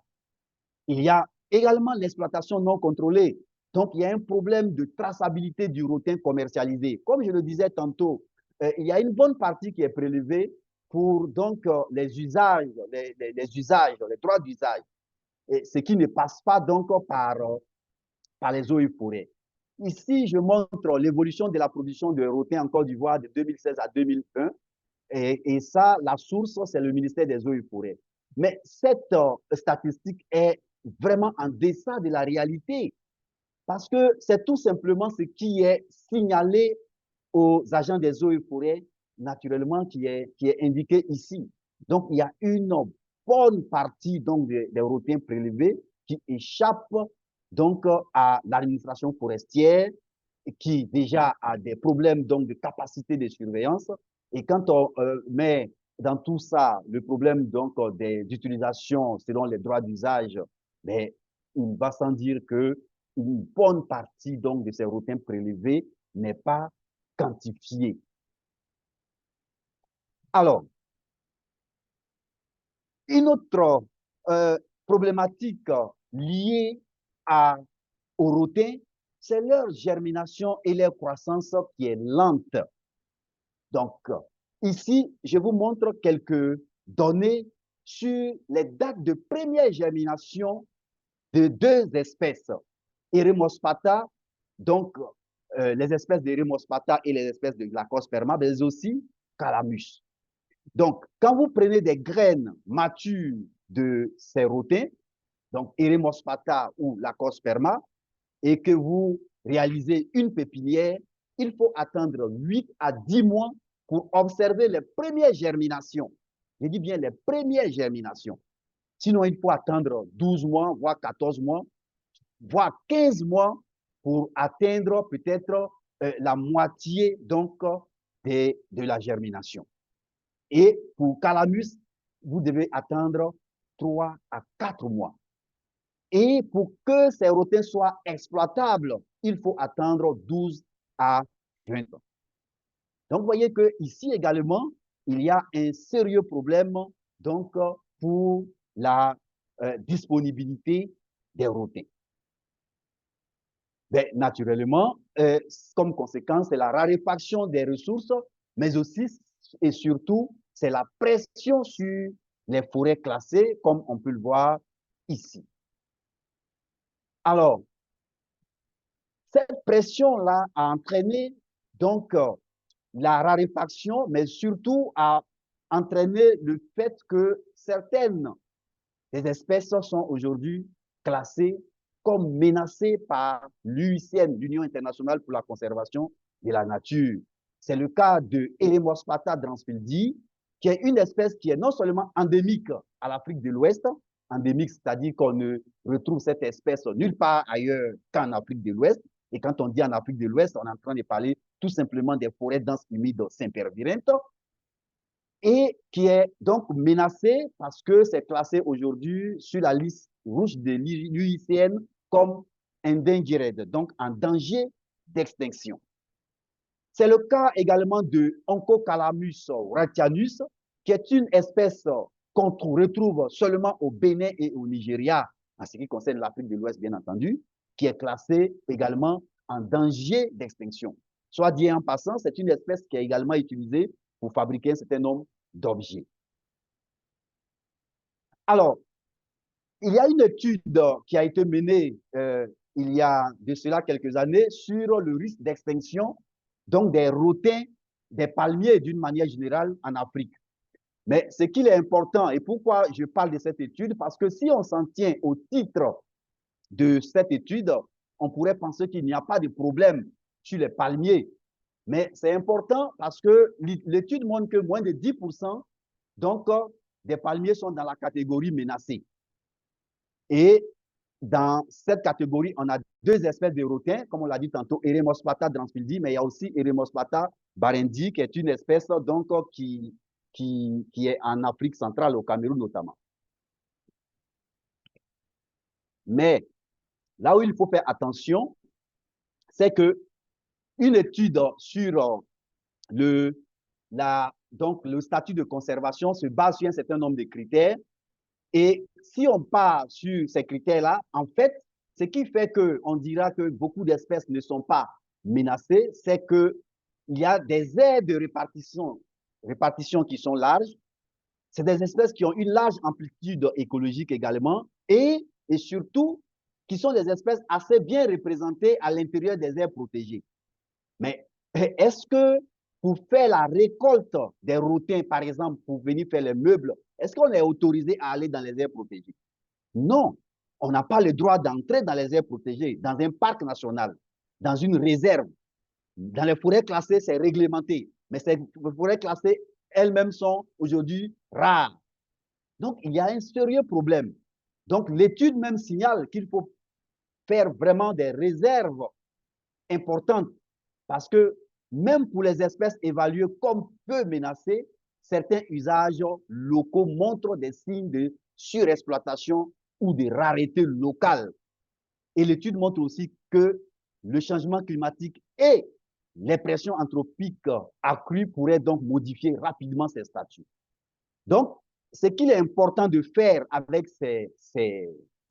Il y a également l'exploitation non contrôlée. Donc, il y a un problème de traçabilité du rotin commercialisé. Comme je le disais tantôt, il y a une bonne partie qui est prélevée pour donc les usages, les droits d'usage, ce qui ne passe pas donc par les eaux et forêts. Ici, je montre l'évolution de la production de rotin en Côte d'Ivoire de 2016 à 2001. Et ça, la source, c'est le ministère des Eaux et Forêts. Mais cette statistique est vraiment en deçà de la réalité parce que c'est tout simplement ce qui est signalé aux agents des eaux et forêts, naturellement, qui est indiqué ici. Donc, il y a une bonne partie donc, des routins prélevés qui échappent donc à l'administration forestière qui déjà a des problèmes donc de capacité de surveillance. Et quand on met dans tout ça le problème donc d'utilisation selon les droits d'usage, mais il va sans dire que une bonne partie donc de ces routins prélevés n'est pas quantifiée. Alors, une autre problématique liée aux routins, c'est leur germination et leur croissance qui est lente. Donc, ici, je vous montre quelques données sur les dates de première germination de deux espèces, Eremospatha, donc les espèces d'Eremospatha et les espèces de Glacosperma, mais aussi Calamus. Donc, quand vous prenez des graines matures de ces rotins, donc Eremospatha ou Lacosperma, et que vous réalisez une pépinière, il faut attendre 8 à 10 mois pour observer les premières germinations. Je dis bien les premières germinations. Sinon, il faut attendre 12 mois, voire 14 mois, voire 15 mois pour atteindre peut-être la moitié donc de la germination. Et pour Calamus, vous devez attendre 3 à 4 mois. Et pour que ces rotins soient exploitables, il faut attendre 12 à 20 ans. Donc, vous voyez qu'ici également, il y a un sérieux problème donc, pour la disponibilité des rotins. Ben, naturellement, comme conséquence, c'est la raréfaction des ressources, mais aussi et surtout, c'est la pression sur les forêts classées, comme on peut le voir ici. Alors, cette pression-là a entraîné donc la raréfaction, mais surtout a entraîné le fait que certaines des espèces sont aujourd'hui classées comme menacées par l'UICN, l'Union internationale pour la conservation de la nature. C'est le cas de Eremospatha dransfieldi, qui est une espèce qui est non seulement endémique à l'Afrique de l'Ouest, endémique, c'est-à-dire qu'on ne retrouve cette espèce nulle part ailleurs qu'en Afrique de l'Ouest. Et quand on dit en Afrique de l'Ouest, on est en train de parler tout simplement des forêts denses humides sempervirentes, et qui est donc menacée parce que c'est classé aujourd'hui sur la liste rouge de l'UICN comme endangered, donc en danger d'extinction. C'est le cas également de Onchocalamus ratianus, qui est une espèce qu'on retrouve seulement au Bénin et au Nigeria, en ce qui concerne l'Afrique de l'Ouest, bien entendu, qui est classée également en danger d'extinction. Soit dit en passant, c'est une espèce qui est également utilisée pour fabriquer un certain nombre d'objets. Alors, il y a une étude qui a été menée il y a de cela quelques années sur le risque d'extinction donc des rotins, des palmiers d'une manière générale en Afrique. Mais ce qu'il est important, et pourquoi je parle de cette étude, parce que si on s'en tient au titre de cette étude, on pourrait penser qu'il n'y a pas de problème sur les palmiers. Mais c'est important parce que l'étude montre que moins de 10% donc, des palmiers sont dans la catégorie menacée. Et dans cette catégorie, on a deux espèces de rotins, comme on l'a dit tantôt, Eremospatha dransfildi, mais il y a aussi Eremospatha barendi, qui est une espèce donc, qui est en Afrique centrale, au Cameroun notamment. Mais là où il faut faire attention, c'est que une étude sur donc, le statut de conservation se base sur un certain nombre de critères. Et si on part sur ces critères-là, en fait, ce qui fait qu'on dira que beaucoup d'espèces ne sont pas menacées, c'est qu'il y a des aires de répartition qui sont larges. C'est des espèces qui ont une large amplitude écologique également et surtout qui sont des espèces assez bien représentées à l'intérieur des aires protégées. Mais est-ce que pour faire la récolte des rotins, par exemple, pour venir faire les meubles, est-ce qu'on est autorisé à aller dans les aires protégées? Non, on n'a pas le droit d'entrer dans les aires protégées, dans un parc national, dans une réserve. Dans les forêts classées, c'est réglementé. Mais ces forêts classées, elles-mêmes sont aujourd'hui rares. Donc, il y a un sérieux problème. Donc, l'étude même signale qu'il faut faire vraiment des réserves importantes parce que même pour les espèces évaluées comme peu menacées, certains usages locaux montrent des signes de surexploitation ou de rareté locale. Et l'étude montre aussi que le changement climatique et les pressions anthropiques accrues pourraient donc modifier rapidement ces statuts. Donc, ce qu'il est important de faire avec ces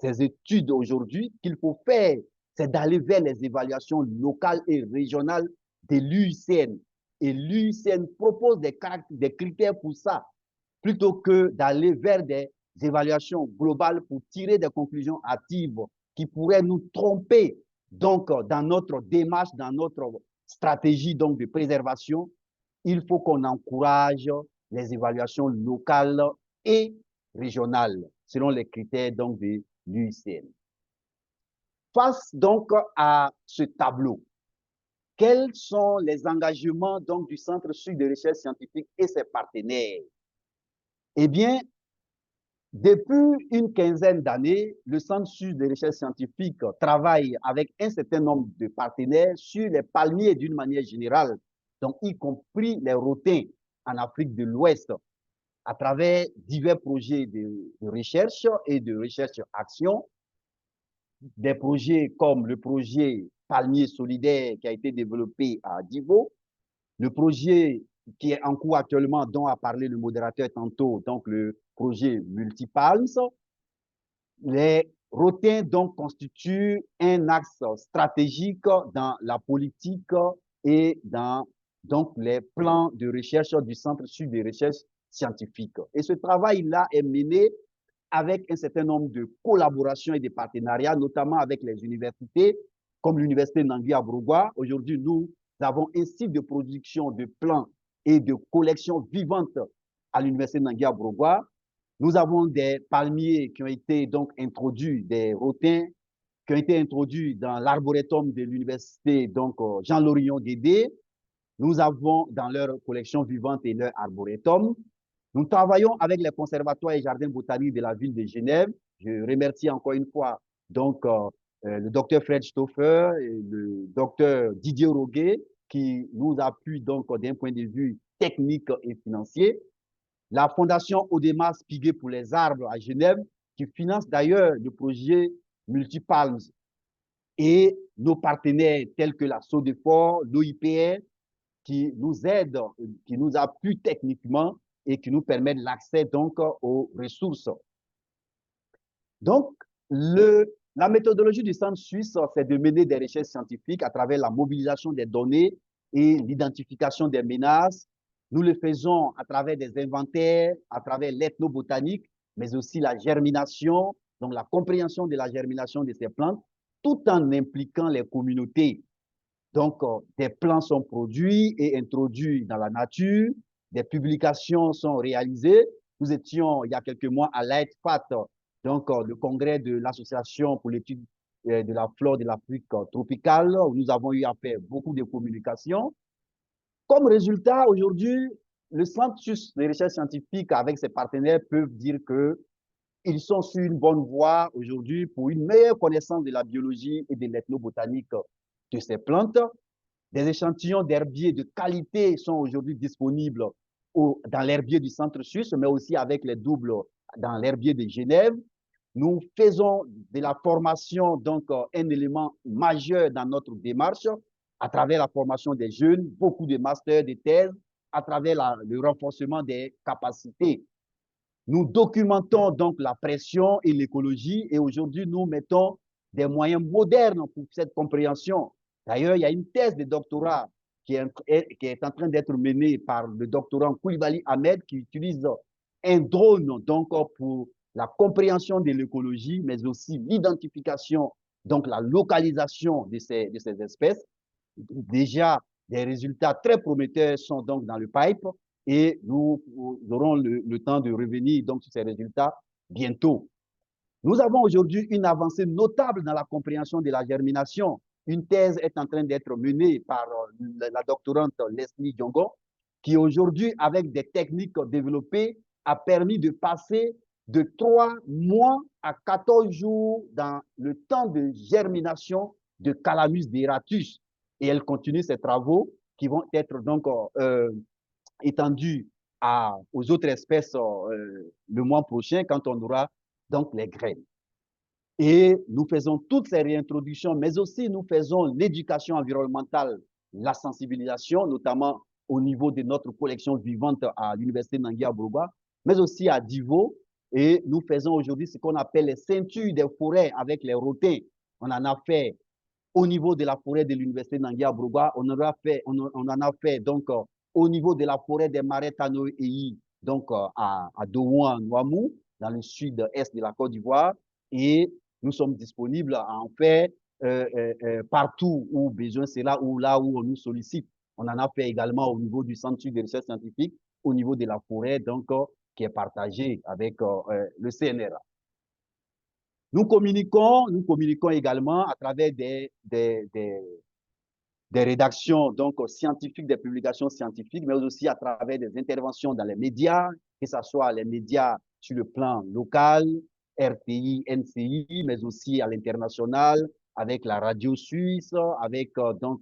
études aujourd'hui, qu'il faut faire, c'est d'aller vers les évaluations locales et régionales de l'UICN. Et l'UICN propose des critères pour ça, plutôt que d'aller vers des évaluations globales pour tirer des conclusions hâtives qui pourraient nous tromper donc dans notre démarche, dans notre stratégie donc de préservation. Il faut qu'on encourage les évaluations locales et régionales selon les critères donc de l'UICN. Face donc à ce tableau, quels sont les engagements donc du Centre Sud de recherche scientifique et ses partenaires? Eh bien, depuis une quinzaine d'années, le Centre Sud de recherche scientifique travaille avec un certain nombre de partenaires sur les palmiers d'une manière générale, donc y compris les rotins en Afrique de l'Ouest, à travers divers projets de recherche et de recherche-action, des projets comme le projet Palmier solidaire qui a été développé à Divo, le projet qui est en cours actuellement, dont a parlé le modérateur tantôt, donc le projet Multipalms. Les rotins donc constituent un axe stratégique dans la politique et dans donc les plans de recherche du Centre Sud de recherche scientifique. Et ce travail-là est mené avec un certain nombre de collaborations et de partenariats, notamment avec les universités, comme l'Université Nangui à Brougua. Aujourd'hui, nous avons un site de production de plants et de collections vivantes à l'Université Nangui à Brougua. Nous avons des palmiers qui ont été donc introduits, des rotins qui ont été introduits dans l'arboretum de l'Université donc Jean Lorillon Guédé. Nous avons dans leur collection vivante et leur arboretum. Nous travaillons avec les conservatoires et jardins botaniques de la ville de Genève. Je remercie encore une fois donc le docteur Fred Stoffer et le docteur Didier Roguet qui nous appuient donc d'un point de vue technique et financier. La fondation Audemars Piguet pour les arbres à Genève qui finance d'ailleurs le projet Multipalms. et nos partenaires tels que la SODEFOR, l'OIPR, qui nous aident, qui nous appuient techniquement et qui nous permettent l'accès donc aux ressources. Donc, la méthodologie du Centre suisse, c'est de mener des recherches scientifiques à travers la mobilisation des données et l'identification des menaces. Nous le faisons à travers des inventaires, à travers l'ethnobotanique, mais aussi la germination, donc la compréhension de la germination de ces plantes, tout en impliquant les communautés. Donc, des plans sont produits et introduits dans la nature, des publications sont réalisées. Nous étions, il y a quelques mois, à l'AETFAT, donc le congrès de l'Association pour l'étude de la flore de l'Afrique tropicale, où nous avons eu à faire beaucoup de communications. Comme résultat, aujourd'hui, le Centre suisse de recherche scientifique avec ses partenaires peuvent dire qu'ils sont sur une bonne voie aujourd'hui pour une meilleure connaissance de la biologie et de l'ethnobotanique de ces plantes. Des échantillons d'herbiers de qualité sont aujourd'hui disponibles dans l'herbier du Centre suisse, mais aussi avec les doubles dans l'herbier de Genève. Nous faisons de la formation, donc un élément majeur dans notre démarche, à travers la formation des jeunes, beaucoup de masters, de thèses, à travers le renforcement des capacités. Nous documentons donc la pression et l'écologie et aujourd'hui, nous mettons des moyens modernes pour cette compréhension. D'ailleurs, il y a une thèse de doctorat qui est en train d'être menée par le doctorant Koulibaly Ahmed qui utilise un drone donc pour la compréhension de l'écologie, mais aussi l'identification, donc la localisation de ces espèces. Déjà, des résultats très prometteurs sont donc dans le pipe et nous aurons le temps de revenir donc sur ces résultats bientôt. Nous avons aujourd'hui une avancée notable dans la compréhension de la germination. Une thèse est en train d'être menée par la doctorante Leslie Diongo, qui aujourd'hui, avec des techniques développées, a permis de passer de 3 mois à 14 jours dans le temps de germination de Calamus deratus. Et elle continue ses travaux qui vont être donc étendus aux autres espèces le mois prochain quand on aura donc les graines. Et nous faisons toutes ces réintroductions, mais aussi nous faisons l'éducation environnementale, la sensibilisation, notamment au niveau de notre collection vivante à l'Université Nangui à Bourgois, mais aussi à Divo. Et nous faisons aujourd'hui ce qu'on appelle les ceintures des forêts avec les rotins. On en a fait au niveau de la forêt de l'Université Nangui à Bourgois. On en a fait donc au niveau de la forêt des marais Tanoe-Eyi, donc à Douan, Nouamou, dans le sud-est de la Côte d'Ivoire. Et nous sommes disponibles à en faire partout où besoin c'est là où on nous sollicite. On en a fait également au niveau du Centre de recherche scientifique, au niveau de la forêt, donc qui est partagé avec le CNRA. Nous communiquons également à travers des rédactions donc scientifiques, des publications scientifiques, mais aussi à travers des interventions dans les médias, que ce soit les médias sur le plan local, RTI, NCI, mais aussi à l'international, avec la radio suisse, avec donc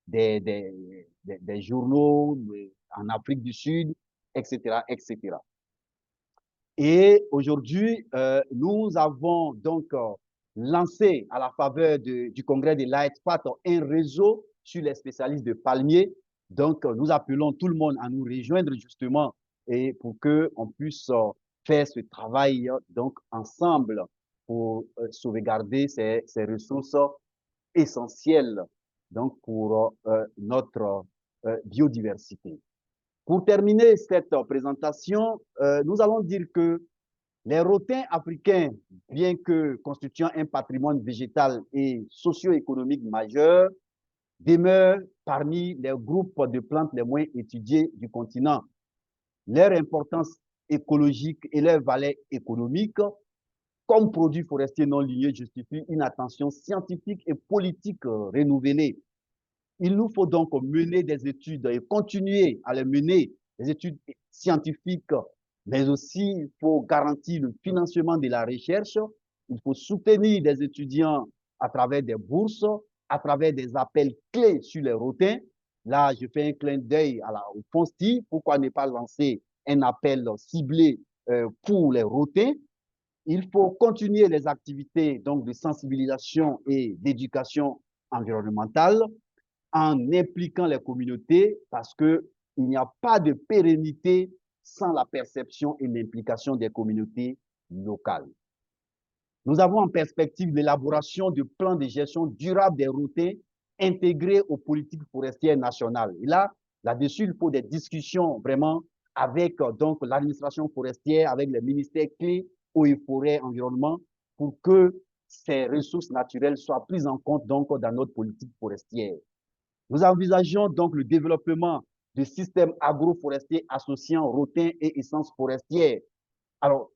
des journaux en Afrique du Sud, etc., etc. Et aujourd'hui, nous avons donc lancé à la faveur du congrès de l'AETFAT un réseau sur les spécialistes de palmiers. Donc, nous appelons tout le monde à nous rejoindre justement et pour qu'on puisse faire ce travail donc ensemble pour sauvegarder ces ressources essentielles donc pour notre biodiversité. Pour terminer cette présentation, nous allons dire que les rotins africains, bien que constituant un patrimoine végétal et socio-économique majeur, demeurent parmi les groupes de plantes les moins étudiés du continent. Leur importance écologique et leur valeur économique comme produits forestiers non ligneux justifient une attention scientifique et politique renouvelée. Il nous faut donc mener des études et continuer à les mener, des études scientifiques, mais aussi il faut garantir le financement de la recherche, il faut soutenir des étudiants à travers des bourses, à travers des appels clés sur les rotins. Là, je fais un clin d'œil au FONSTI, pourquoi ne pas lancer un appel ciblé pour les rotins. Il faut continuer les activités donc, de sensibilisation et d'éducation environnementale en impliquant les communautés parce qu'il n'y a pas de pérennité sans la perception et l'implication des communautés locales. Nous avons en perspective l'élaboration de plans de gestion durable des routines intégrés aux politiques forestières nationales. Et là, là-dessus, il faut des discussions vraiment avec donc l'administration forestière, avec les ministères clés, eaux et forêts, environnement, pour que ces ressources naturelles soient prises en compte donc dans notre politique forestière. Nous envisageons donc le développement de systèmes agroforestiers associant routins et essences forestières. Alors,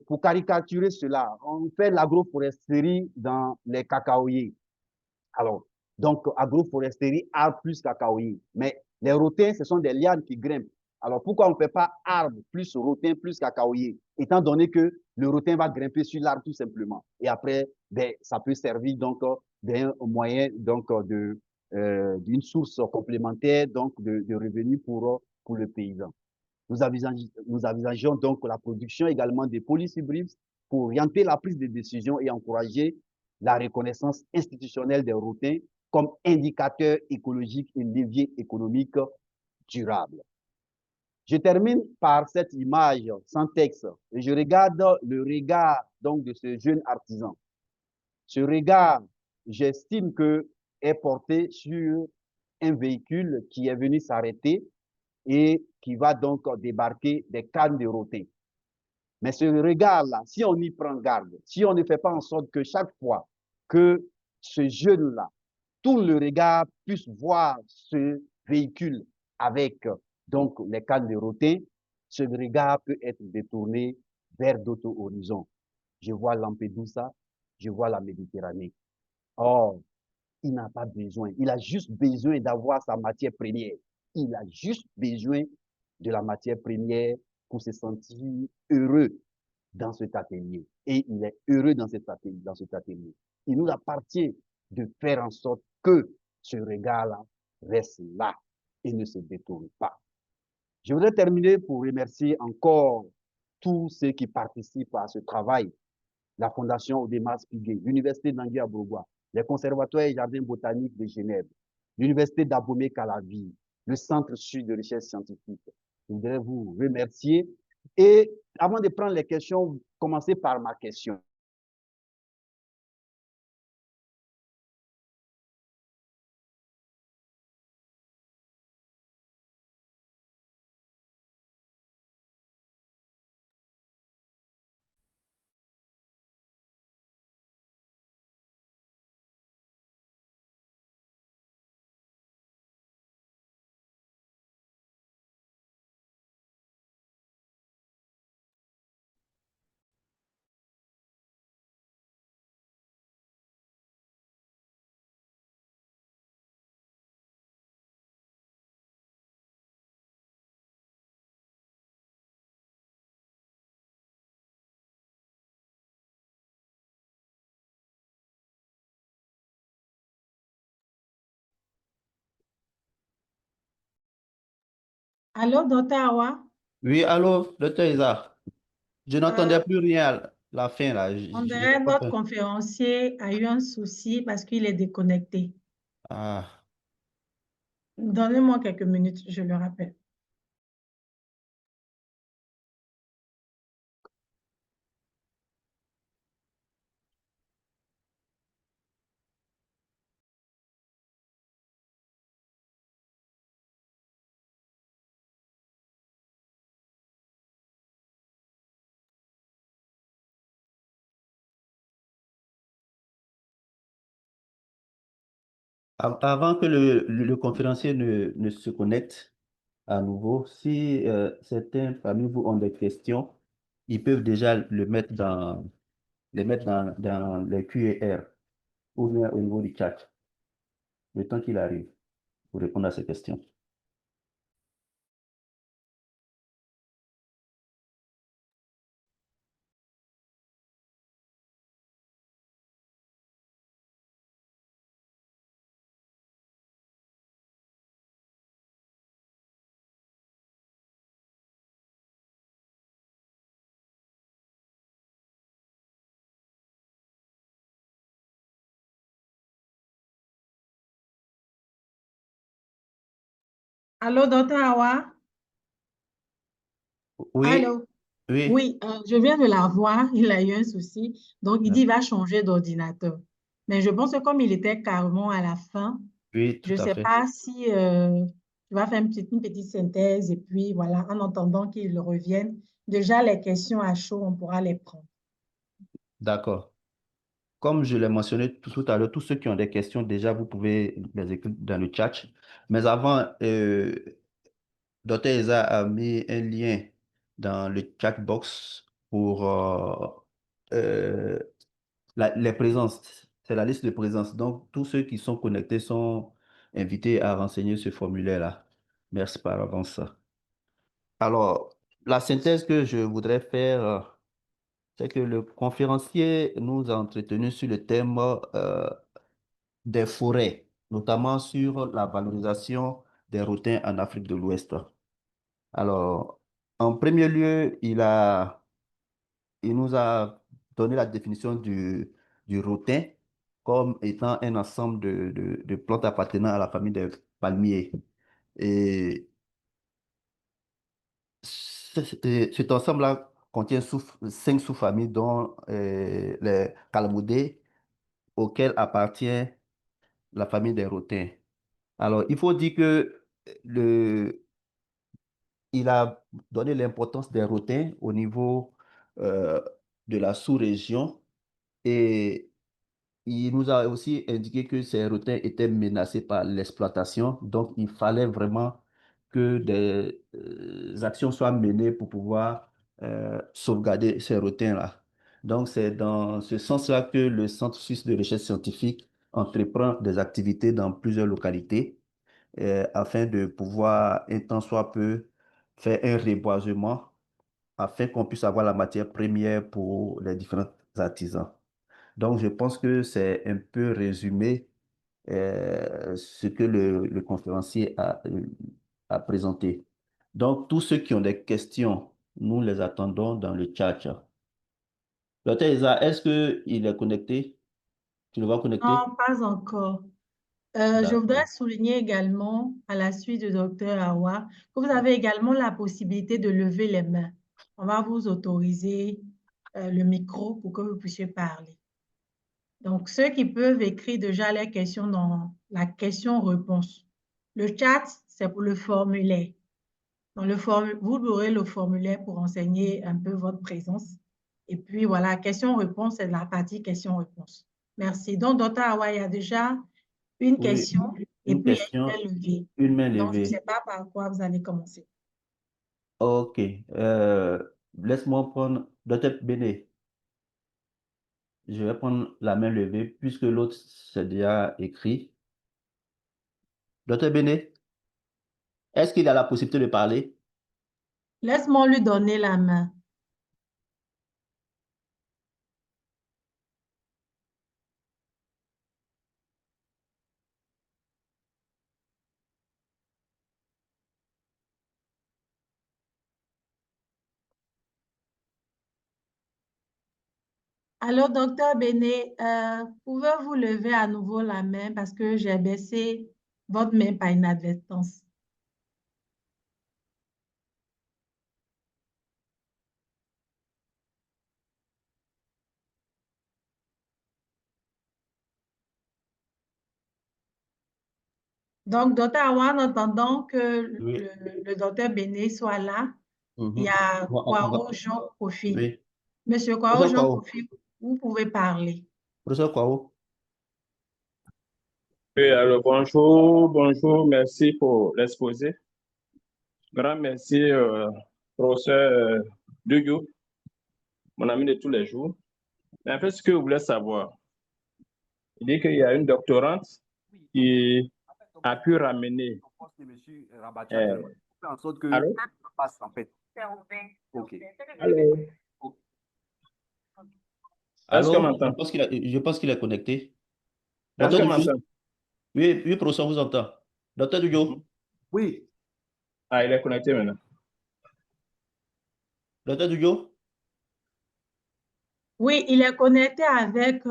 pour caricaturer cela, on fait l'agroforesterie dans les cacaoyers. Alors, donc, agroforesterie, arbre plus cacaoyer. Mais les rotins, ce sont des lianes qui grimpent. Alors, pourquoi on ne fait pas arbre plus rotin plus cacaoyer, étant donné que le rotin va grimper sur l'arbre tout simplement. Et après, ben, ça peut servir donc d'un moyen donc, d'une source complémentaire donc, de revenus pour le paysan. Nous envisageons donc la production également des policy briefs pour orienter la prise de décision et encourager la reconnaissance institutionnelle des routins comme indicateur écologique et levier économique durable. Je termine par cette image sans texte et je regarde le regard donc de ce jeune artisan. Ce regard, j'estime que est porté sur un véhicule qui est venu s'arrêter et qui va donc débarquer des cannes de rotin. Mais ce regard-là, si on y prend garde, si on ne fait pas en sorte que chaque fois que ce jeune-là tourne le regard, puisse voir ce véhicule avec donc les cannes de rotin, ce regard peut être détourné vers d'autres horizons. Je vois Lampedusa, je vois la Méditerranée. Or, il n'a pas besoin, il a juste besoin d'avoir sa matière première. Il a juste besoin de la matière première pour se sentir heureux dans cet atelier. Et il est heureux dans cet atelier. Il nous appartient de faire en sorte que ce regard-là reste là et ne se détourne pas. Je voudrais terminer pour remercier encore tous ceux qui participent à ce travail, la Fondation Audemas Piguet, l'Université d'Anguilla Bourgois, les conservatoires et jardins botaniques de Genève, l'Université d'Abomey-Calavi, le Centre Sud de recherche scientifique. Je voudrais vous remercier. Et avant de prendre les questions, commencez par ma question. Allô, docteur Awa? Oui, allô, docteur Isa. Je Euh, n'entendais plus rien à la fin, là. on Je n'ai dirait pas notre fait. conférencier a eu un souci parce qu'il est déconnecté. Ah. Donnez-moi quelques minutes, je le rappelle. Avant que le conférencier ne se connecte à nouveau, si certains parmi vous ont des questions, ils peuvent déjà les mettre dans les Q&R ou bien au niveau du chat, le temps qu'il arrive pour répondre à ces questions. Allô, docteur Awa? Oui, Allô? oui, Oui, je viens de la voir, il a eu un souci, donc il dit qu'il va changer d'ordinateur. Mais je pense que comme il était carrément à la fin, oui, je tout ne à sais fait. pas si tu vas faire une petite synthèse et puis voilà, en attendant qu'il revienne, déjà les questions à chaud, on pourra les prendre. D'accord. Comme je l'ai mentionné tout à l'heure, tous ceux qui ont des questions, déjà, vous pouvez les écrire dans le chat. Mais avant, Dr. Eza a mis un lien dans le chat box pour les présences. C'est la liste de présences. Donc, tous ceux qui sont connectés sont invités à renseigner ce formulaire-là. Merci par avance. Alors, la synthèse que je voudrais faire, c'est que le conférencier nous a entretenu sur le thème des forêts, notamment sur la valorisation des requins en Afrique de l'Ouest. Alors, en premier lieu, il nous a donné la définition du requin comme étant un ensemble de plantes appartenant à la famille des palmiers. Et cet ensemble-là contient cinq sous-familles, dont les calmoudées, auxquelles appartient la famille des rotins. Alors, il faut dire que le, il a donné l'importance des rotins au niveau euh, de la sous-région et il nous a aussi indiqué que ces rotins étaient menacés par l'exploitation. Donc, il fallait vraiment que des actions soient menées pour pouvoir sauvegarder ces rotins-là. Donc, c'est dans ce sens-là que le Centre suisse de recherche scientifique entreprend des activités dans plusieurs localités afin de pouvoir, un tant soit peu, faire un reboisement afin qu'on puisse avoir la matière première pour les différents artisans. Donc, je pense que c'est un peu résumé ce que le conférencier a présenté. Donc, tous ceux qui ont des questions, nous les attendons dans le chat. Docteur Isa, est-ce qu'il est connecté? Tu le vois connecté? Non, pas encore. Je voudrais D'accord. souligner également, à la suite du docteur Awa, que vous avez également la possibilité de lever les mains. On va vous autoriser le micro pour que vous puissiez parler. Donc, ceux qui peuvent écrire déjà les questions dans la question-réponse. Le chat, c'est pour le formulaire. Dans vous aurez le formulaire pour renseigner un peu votre présence. Et puis, voilà, question-réponse, c'est la partie question-réponse. Merci. Donc, docteur Awa, il y a déjà une Oui, question et une puis il y a question, une main levée. une main Donc, je ne levée. sais pas par quoi vous allez commencer. OK. Laisse-moi prendre Docteur Béné. Je vais prendre la main levée puisque l'autre s'est déjà écrit. Docteur Béné, est-ce qu'il a la possibilité de parler? Laisse-moi lui donner la main. Alors, docteur Béné, pouvez-vous lever à nouveau la main parce que j'ai baissé votre main par inadvertance. Donc, docteur Awa, en attendant que Oui. le docteur Béné soit là, il y Mhm. a On Kwao va- Jean Kofi. Oui. Monsieur Kwao Professeur Jean Kwao. Kofi, vous pouvez parler. Professeur Kwao. Oui, alors bonjour, bonjour, merci pour l'exposé. Grand merci, professeur Dugu, mon ami de tous les jours. Mais en fait, ce que vous voulez savoir, il dit qu'il y a une doctorante qui a pu ramener. En sorte que Allô? ça passe en fait. OK. Allô? Est-ce qu'on Allô, m'entend? je pense qu'il est connecté. Est-ce Docteur qu'on Dujo? m'entend? Oui, oui, professeur, on vous entend. Docteur Mhm. Dujo? Oui. Ah, il est connecté maintenant. Docteur Dujo? Oui, il est connecté avec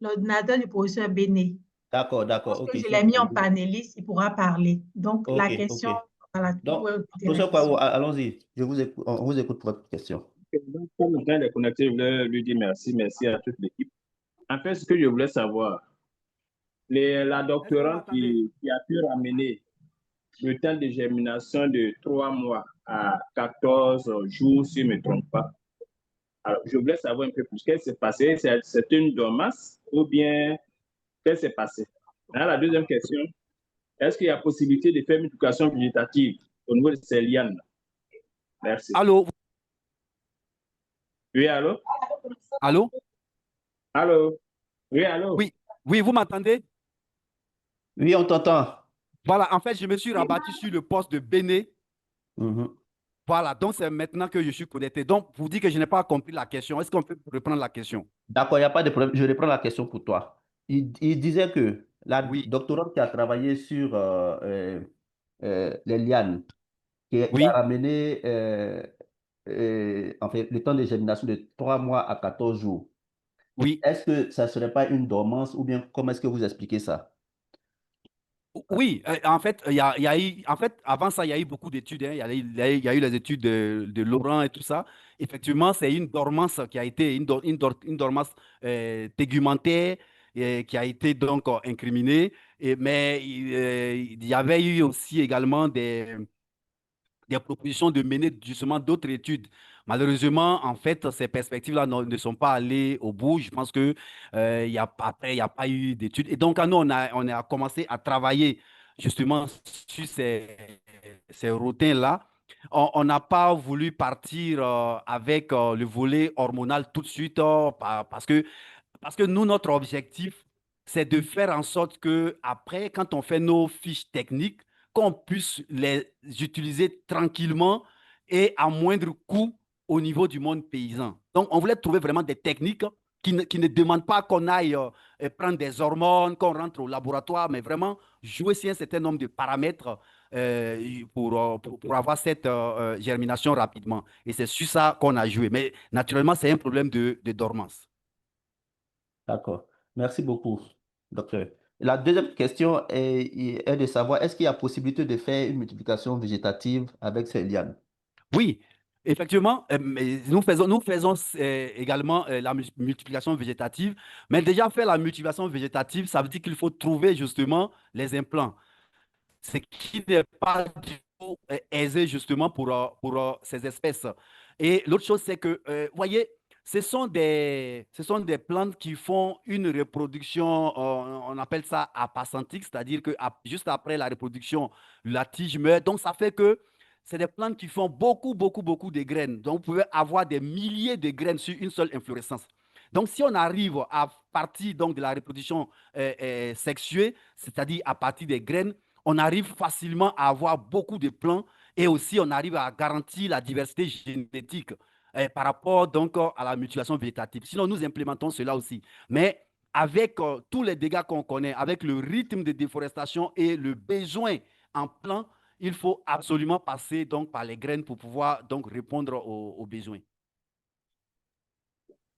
l'ordinateur du professeur Béné. D'accord, d'accord. Ok, Lorsque je j'ai l'ai mis en compris. panéliste, il pourra parler. Donc, Ok, la ok. question, voilà, vous Donc, pouvez poser la professeur Kwao, question. allons-y. Je vous écoute, on vous écoute pour votre question. Donc, comme le temps est connecté, je voulais lui dire merci, merci à toute l'équipe. En fait, ce que je voulais savoir, la Est-ce que vous doctorante m'entendez? qui a pu ramener le temps de germination de 3 mois à 14 jours, si je ne me trompe pas. Alors, je voulais savoir un peu plus. Qu'est-ce qui s'est passé? C'est une dormance ou bien qu'est-ce qui s'est passé? Alors, la deuxième question, est-ce qu'il y a possibilité de faire une éducation végétative au niveau de ces lianes? Merci. Allô? Oui, allô? Allô? Allô? Oui, allô? Oui, oui, vous m'entendez? Oui, on t'entend. Voilà, en fait, je me suis rabattu sur le poste de Béné. Mhm. Voilà, donc c'est maintenant que je suis connecté. Donc, vous dites que je n'ai pas compris la question. Est-ce qu'on peut reprendre la question? D'accord, il n'y a pas de problème. Je reprends la question pour toi. Il disait que la Oui, doctorante qui a travaillé sur les lianes, qui a oui, ramené en fait, le temps de germination de 3 mois à 14 jours, oui. est-ce que ça ne serait pas une dormance ou bien comment est-ce que vous expliquez ça? Oui, en fait, il y a eu, en fait, avant ça, il y a eu beaucoup d'études, hein. Il y a eu les études de Laurent et tout ça. Effectivement, c'est une dormance qui a été une dormance tégumentaire qui a été donc incriminée. Mais il y avait eu aussi également des propositions de mener justement d'autres études. Malheureusement, en fait, ces perspectives-là ne sont pas allées au bout. Je pense que après, il n'y a pas eu d'études. Et donc, nous, on a commencé à travailler justement sur ces routins-là. On n'a pas voulu partir avec le volet hormonal tout de suite parce que nous, notre objectif, c'est de faire en sorte que après, quand on fait nos fiches techniques, qu'on puisse les utiliser tranquillement et à moindre coût au niveau du monde paysan. Donc, on voulait trouver vraiment des techniques qui ne demandent pas qu'on aille prendre des hormones, qu'on rentre au laboratoire, mais vraiment jouer sur un certain nombre de paramètres pour avoir cette germination rapidement. Et c'est sur ça qu'on a joué. Mais naturellement, c'est un problème de dormance. D'accord. Merci beaucoup, docteur. La deuxième question est de savoir, est-ce qu'il y a possibilité de faire une multiplication végétative avec ces lianes? Oui, effectivement, mais nous faisons également la multiplication végétative. Mais déjà, faire la multiplication végétative, ça veut dire qu'il faut trouver justement les implants. Ce qui n'est pas du tout aisé justement pour ces espèces. Et l'autre chose, c'est que, voyez, ce sont des plantes qui font une reproduction, on appelle ça apacenthique, c'est-à-dire que juste après la reproduction, la tige meurt. Donc, ça fait que c'est des plantes qui font beaucoup, beaucoup, beaucoup de graines. Donc, vous pouvez avoir des milliers de graines sur une seule inflorescence. Donc, si on arrive à partir donc, de la reproduction sexuée, c'est-à-dire à partir des graines, on arrive facilement à avoir beaucoup de plants et aussi on arrive à garantir la diversité génétique par rapport donc à la mutilation végétative. Sinon, nous implémentons cela aussi. Mais avec tous les dégâts qu'on connaît, avec le rythme de déforestation et le besoin en plants, il faut absolument passer donc par les graines pour pouvoir donc répondre aux besoins.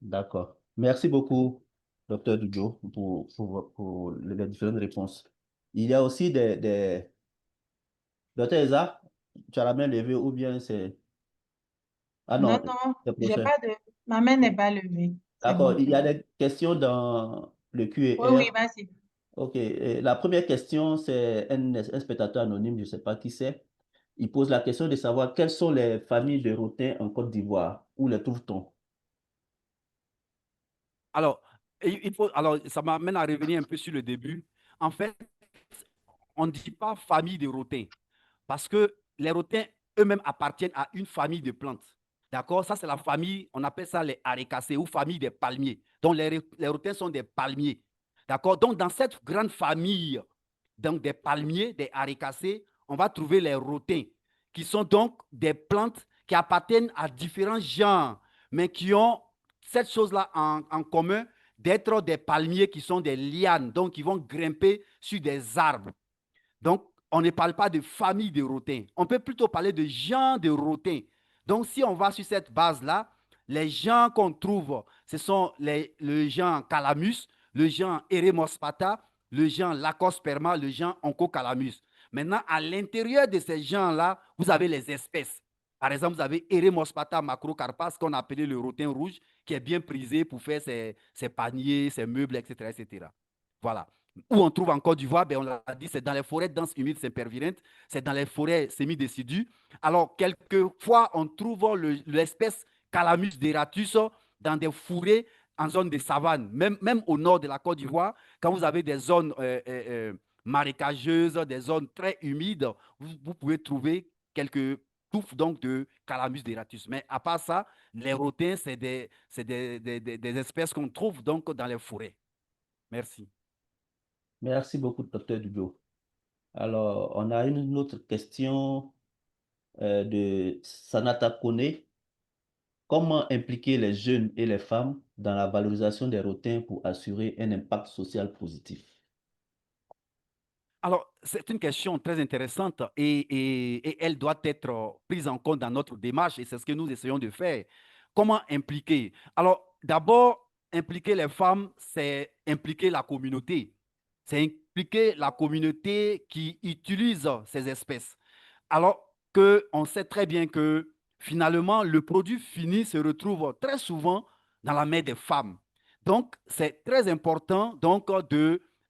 D'accord. Merci beaucoup, docteur Dujo, pour les différentes réponses. Il y a aussi des... Docteur Eza, tu as la main levée ou bien c'est... Ah Non, non, non, c'est j'ai professeur. pas de... Ma main n'est pas levée. C'est D'accord. bon. Il y a des questions dans le Oui, oui, Q&R. vas-y. OK. La première question, c'est un spectateur anonyme, je ne sais pas qui c'est. Il pose la question de savoir quelles sont les familles de rotins en Côte d'Ivoire. Où les trouve-t-on? Alors, alors, ça m'amène à revenir un peu sur le début. En fait, on ne dit pas famille de rotins. Parce que les rotins eux-mêmes appartiennent à une famille de plantes. D'accord? Ça, c'est la famille, on appelle ça les arécacées ou famille des palmiers. Donc, les rotins sont des palmiers. D'accord? Donc, dans cette grande famille donc, des palmiers, des arécacées, on va trouver les rotins, qui sont donc des plantes qui appartiennent à différents genres, mais qui ont cette chose-là en commun d'être des palmiers qui sont des lianes, donc qui vont grimper sur des arbres. Donc, on ne parle pas de famille de rotins. On peut plutôt parler de gens de rotins. Donc, si on va sur cette base-là, les gens qu'on trouve, ce sont le genre Calamus, le genre Eremospata, le genre Lacosperma, le genre Onchocalamus. Maintenant, à l'intérieur de ces genres-là, vous avez les espèces. Par exemple, vous avez Eremospata macrocarpas, qu'on appelait le rotin rouge, qui est bien prisé pour faire ses paniers, ses meubles, etc., etc. Voilà. Où on trouve en Côte d'Ivoire, ben on l'a dit, c'est dans les forêts denses humides sempervirentes, c'est dans les forêts semi-décidues. Alors, quelquefois, on trouve l'espèce Calamus deratus dans des fourrés en zone de savane, même au nord de la Côte d'Ivoire, quand vous avez des zones marécageuses, des zones très humides, vous pouvez trouver quelques touffes donc, de Calamus deratus. Mais à part ça, les rotins, c'est des espèces qu'on trouve donc dans les forêts. Merci. Merci beaucoup, docteur Dubo. Alors, on a une autre question de Sanata Kone. Comment impliquer les jeunes et les femmes dans la valorisation des rotins pour assurer un impact social positif? Alors, c'est une question très intéressante et elle doit être prise en compte dans notre démarche et c'est ce que nous essayons de faire. Comment impliquer? Alors, d'abord, impliquer les femmes, c'est impliquer la communauté. C'est impliquer la communauté qui utilise ces espèces. Alors qu'on sait très bien que finalement, le produit fini se retrouve très souvent dans la main des femmes. Donc, c'est très important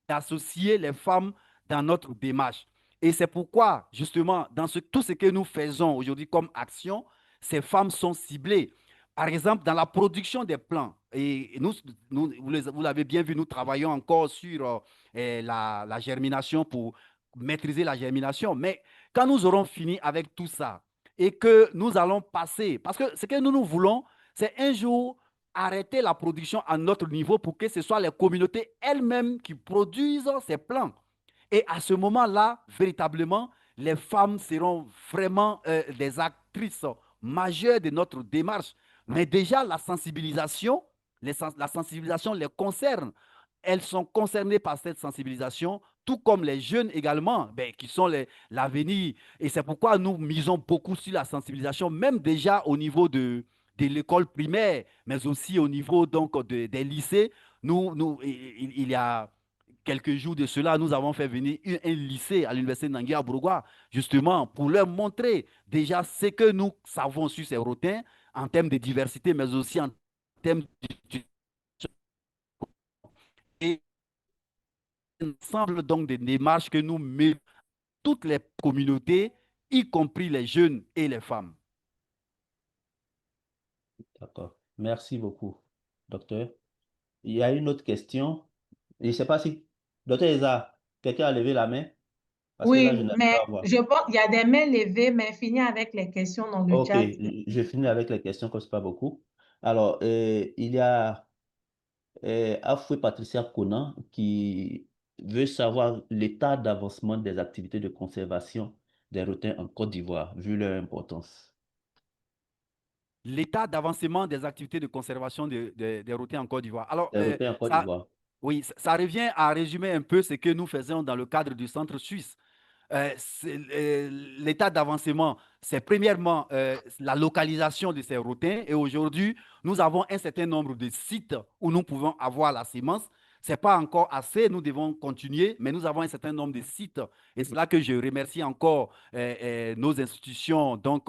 d'associer les femmes dans notre démarche. Et c'est pourquoi, justement, dans tout ce que nous faisons aujourd'hui comme action, ces femmes sont ciblées. Par exemple, dans la production des plants, et vous l'avez bien vu, nous travaillons encore sur la germination pour maîtriser la germination. Mais quand nous aurons fini avec tout ça et que nous allons passer, parce que ce que nous voulons, c'est un jour arrêter la production à notre niveau pour que ce soit les communautés elles-mêmes qui produisent ces plants. Et à ce moment-là, véritablement, les femmes seront vraiment des actrices majeures de notre démarche. Mais déjà, la sensibilisation les concerne. Elles sont concernées par cette sensibilisation, tout comme les jeunes également, ben, qui sont l'avenir. Et c'est pourquoi nous misons beaucoup sur la sensibilisation, même déjà au niveau de l'école primaire, mais aussi au niveau donc, des lycées. Il y a quelques jours de cela, nous avons fait venir un lycée à l'université de Nangui à Bourgois, justement, pour leur montrer déjà ce que nous savons sur ces rotins en termes de diversité, mais aussi en termes d'utilisation. Et ensemble donc des démarches que nous mettons toutes les communautés, y compris les jeunes et les femmes. D'accord. Merci beaucoup, docteur. Il y a une autre question. Je ne sais pas si, docteur Eza, quelqu'un a levé la main? Parce que là, je Oui, n'arrive mais pas à voir. je pense qu'il y a des mains levées, mais finis avec les questions dans le Ok, chat. je finis avec les questions, comme ce n'est pas beaucoup. Alors, il y a Afoué Patricia Conan qui veut savoir l'état d'avancement des activités de conservation des requins en Côte d'Ivoire, vu leur importance. L'état d'avancement des activités de conservation des requins en Côte d'Ivoire. Alors, Des requins en Côte d'Ivoire. oui, ça revient à résumer un peu ce que nous faisons dans le cadre du Centre suisse. L'état d'avancement, c'est premièrement la localisation de ces routins. Et aujourd'hui, nous avons un certain nombre de sites où nous pouvons avoir la semence. Ce n'est pas encore assez, nous devons continuer, mais nous avons un certain nombre de sites. Et c'est là que je remercie encore nos institutions, donc,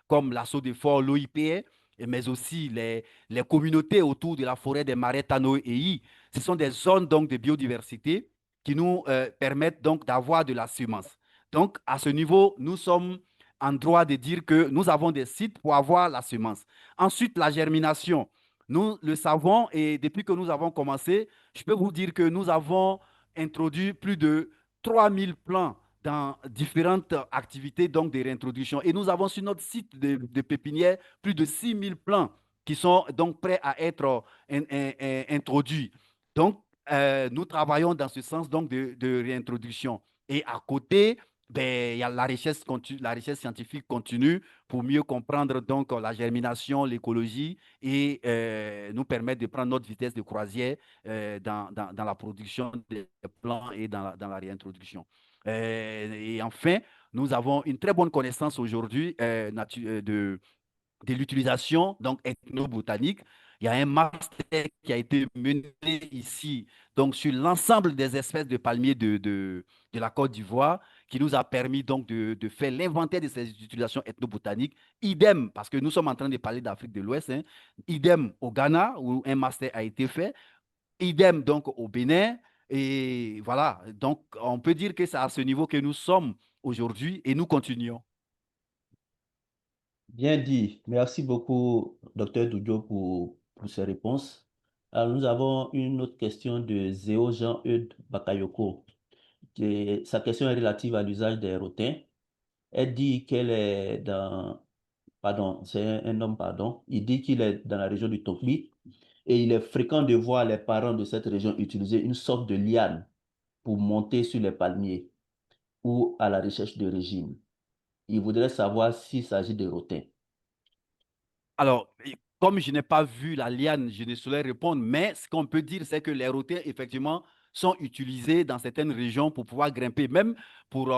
comme l'Assaut des Forts, l'OIPE, mais aussi les communautés autour de la forêt des marais Tano et I. Ce sont des zones donc, de biodiversité qui nous permettent donc d'avoir de la semence. Donc, à ce niveau, nous sommes en droit de dire que nous avons des sites pour avoir la semence. Ensuite, la germination. Nous le savons et depuis que nous avons commencé, je peux vous dire que nous avons introduit plus de 3000 plants dans différentes activités donc de réintroduction. Et nous avons sur notre site de pépinière plus de 6000 plants qui sont donc prêts à être introduits. Donc, nous travaillons dans ce sens donc de réintroduction. Et à côté, ben, il y a la recherche scientifique continue pour mieux comprendre donc la germination, l'écologie et nous permettre de prendre notre vitesse de croisière dans la production des plants et dans la réintroduction. Et enfin, nous avons une très bonne connaissance aujourd'hui de l'utilisation donc ethnobotanique. Il y a un master qui a été mené ici, donc sur l'ensemble des espèces de palmiers de la Côte d'Ivoire, qui nous a permis donc de faire l'inventaire de ces utilisations ethnobotaniques. Idem, parce que nous sommes en train de parler d'Afrique de l'Ouest, hein, idem au Ghana, où un master a été fait, idem donc au Bénin. Et voilà, donc on peut dire que c'est à ce niveau que nous sommes aujourd'hui et nous continuons. Bien dit. Merci beaucoup, docteur Doudjo, pour ces réponses. Alors, nous avons une autre question de Zéo Jean-Eudes Bakayoko. Sa question est relative à l'usage des rotins. Elle dit qu'elle est dans... Pardon, c'est un homme, pardon. Il dit qu'il est dans la région du Tokbi et il est fréquent de voir les parents de cette région utiliser une sorte de liane pour monter sur les palmiers ou à la recherche de régime. Il voudrait savoir s'il s'agit de rotins. Alors, comme je n'ai pas vu la liane, je ne saurais répondre, mais ce qu'on peut dire, c'est que les rotins, effectivement, sont utilisés dans certaines régions pour pouvoir grimper, même pour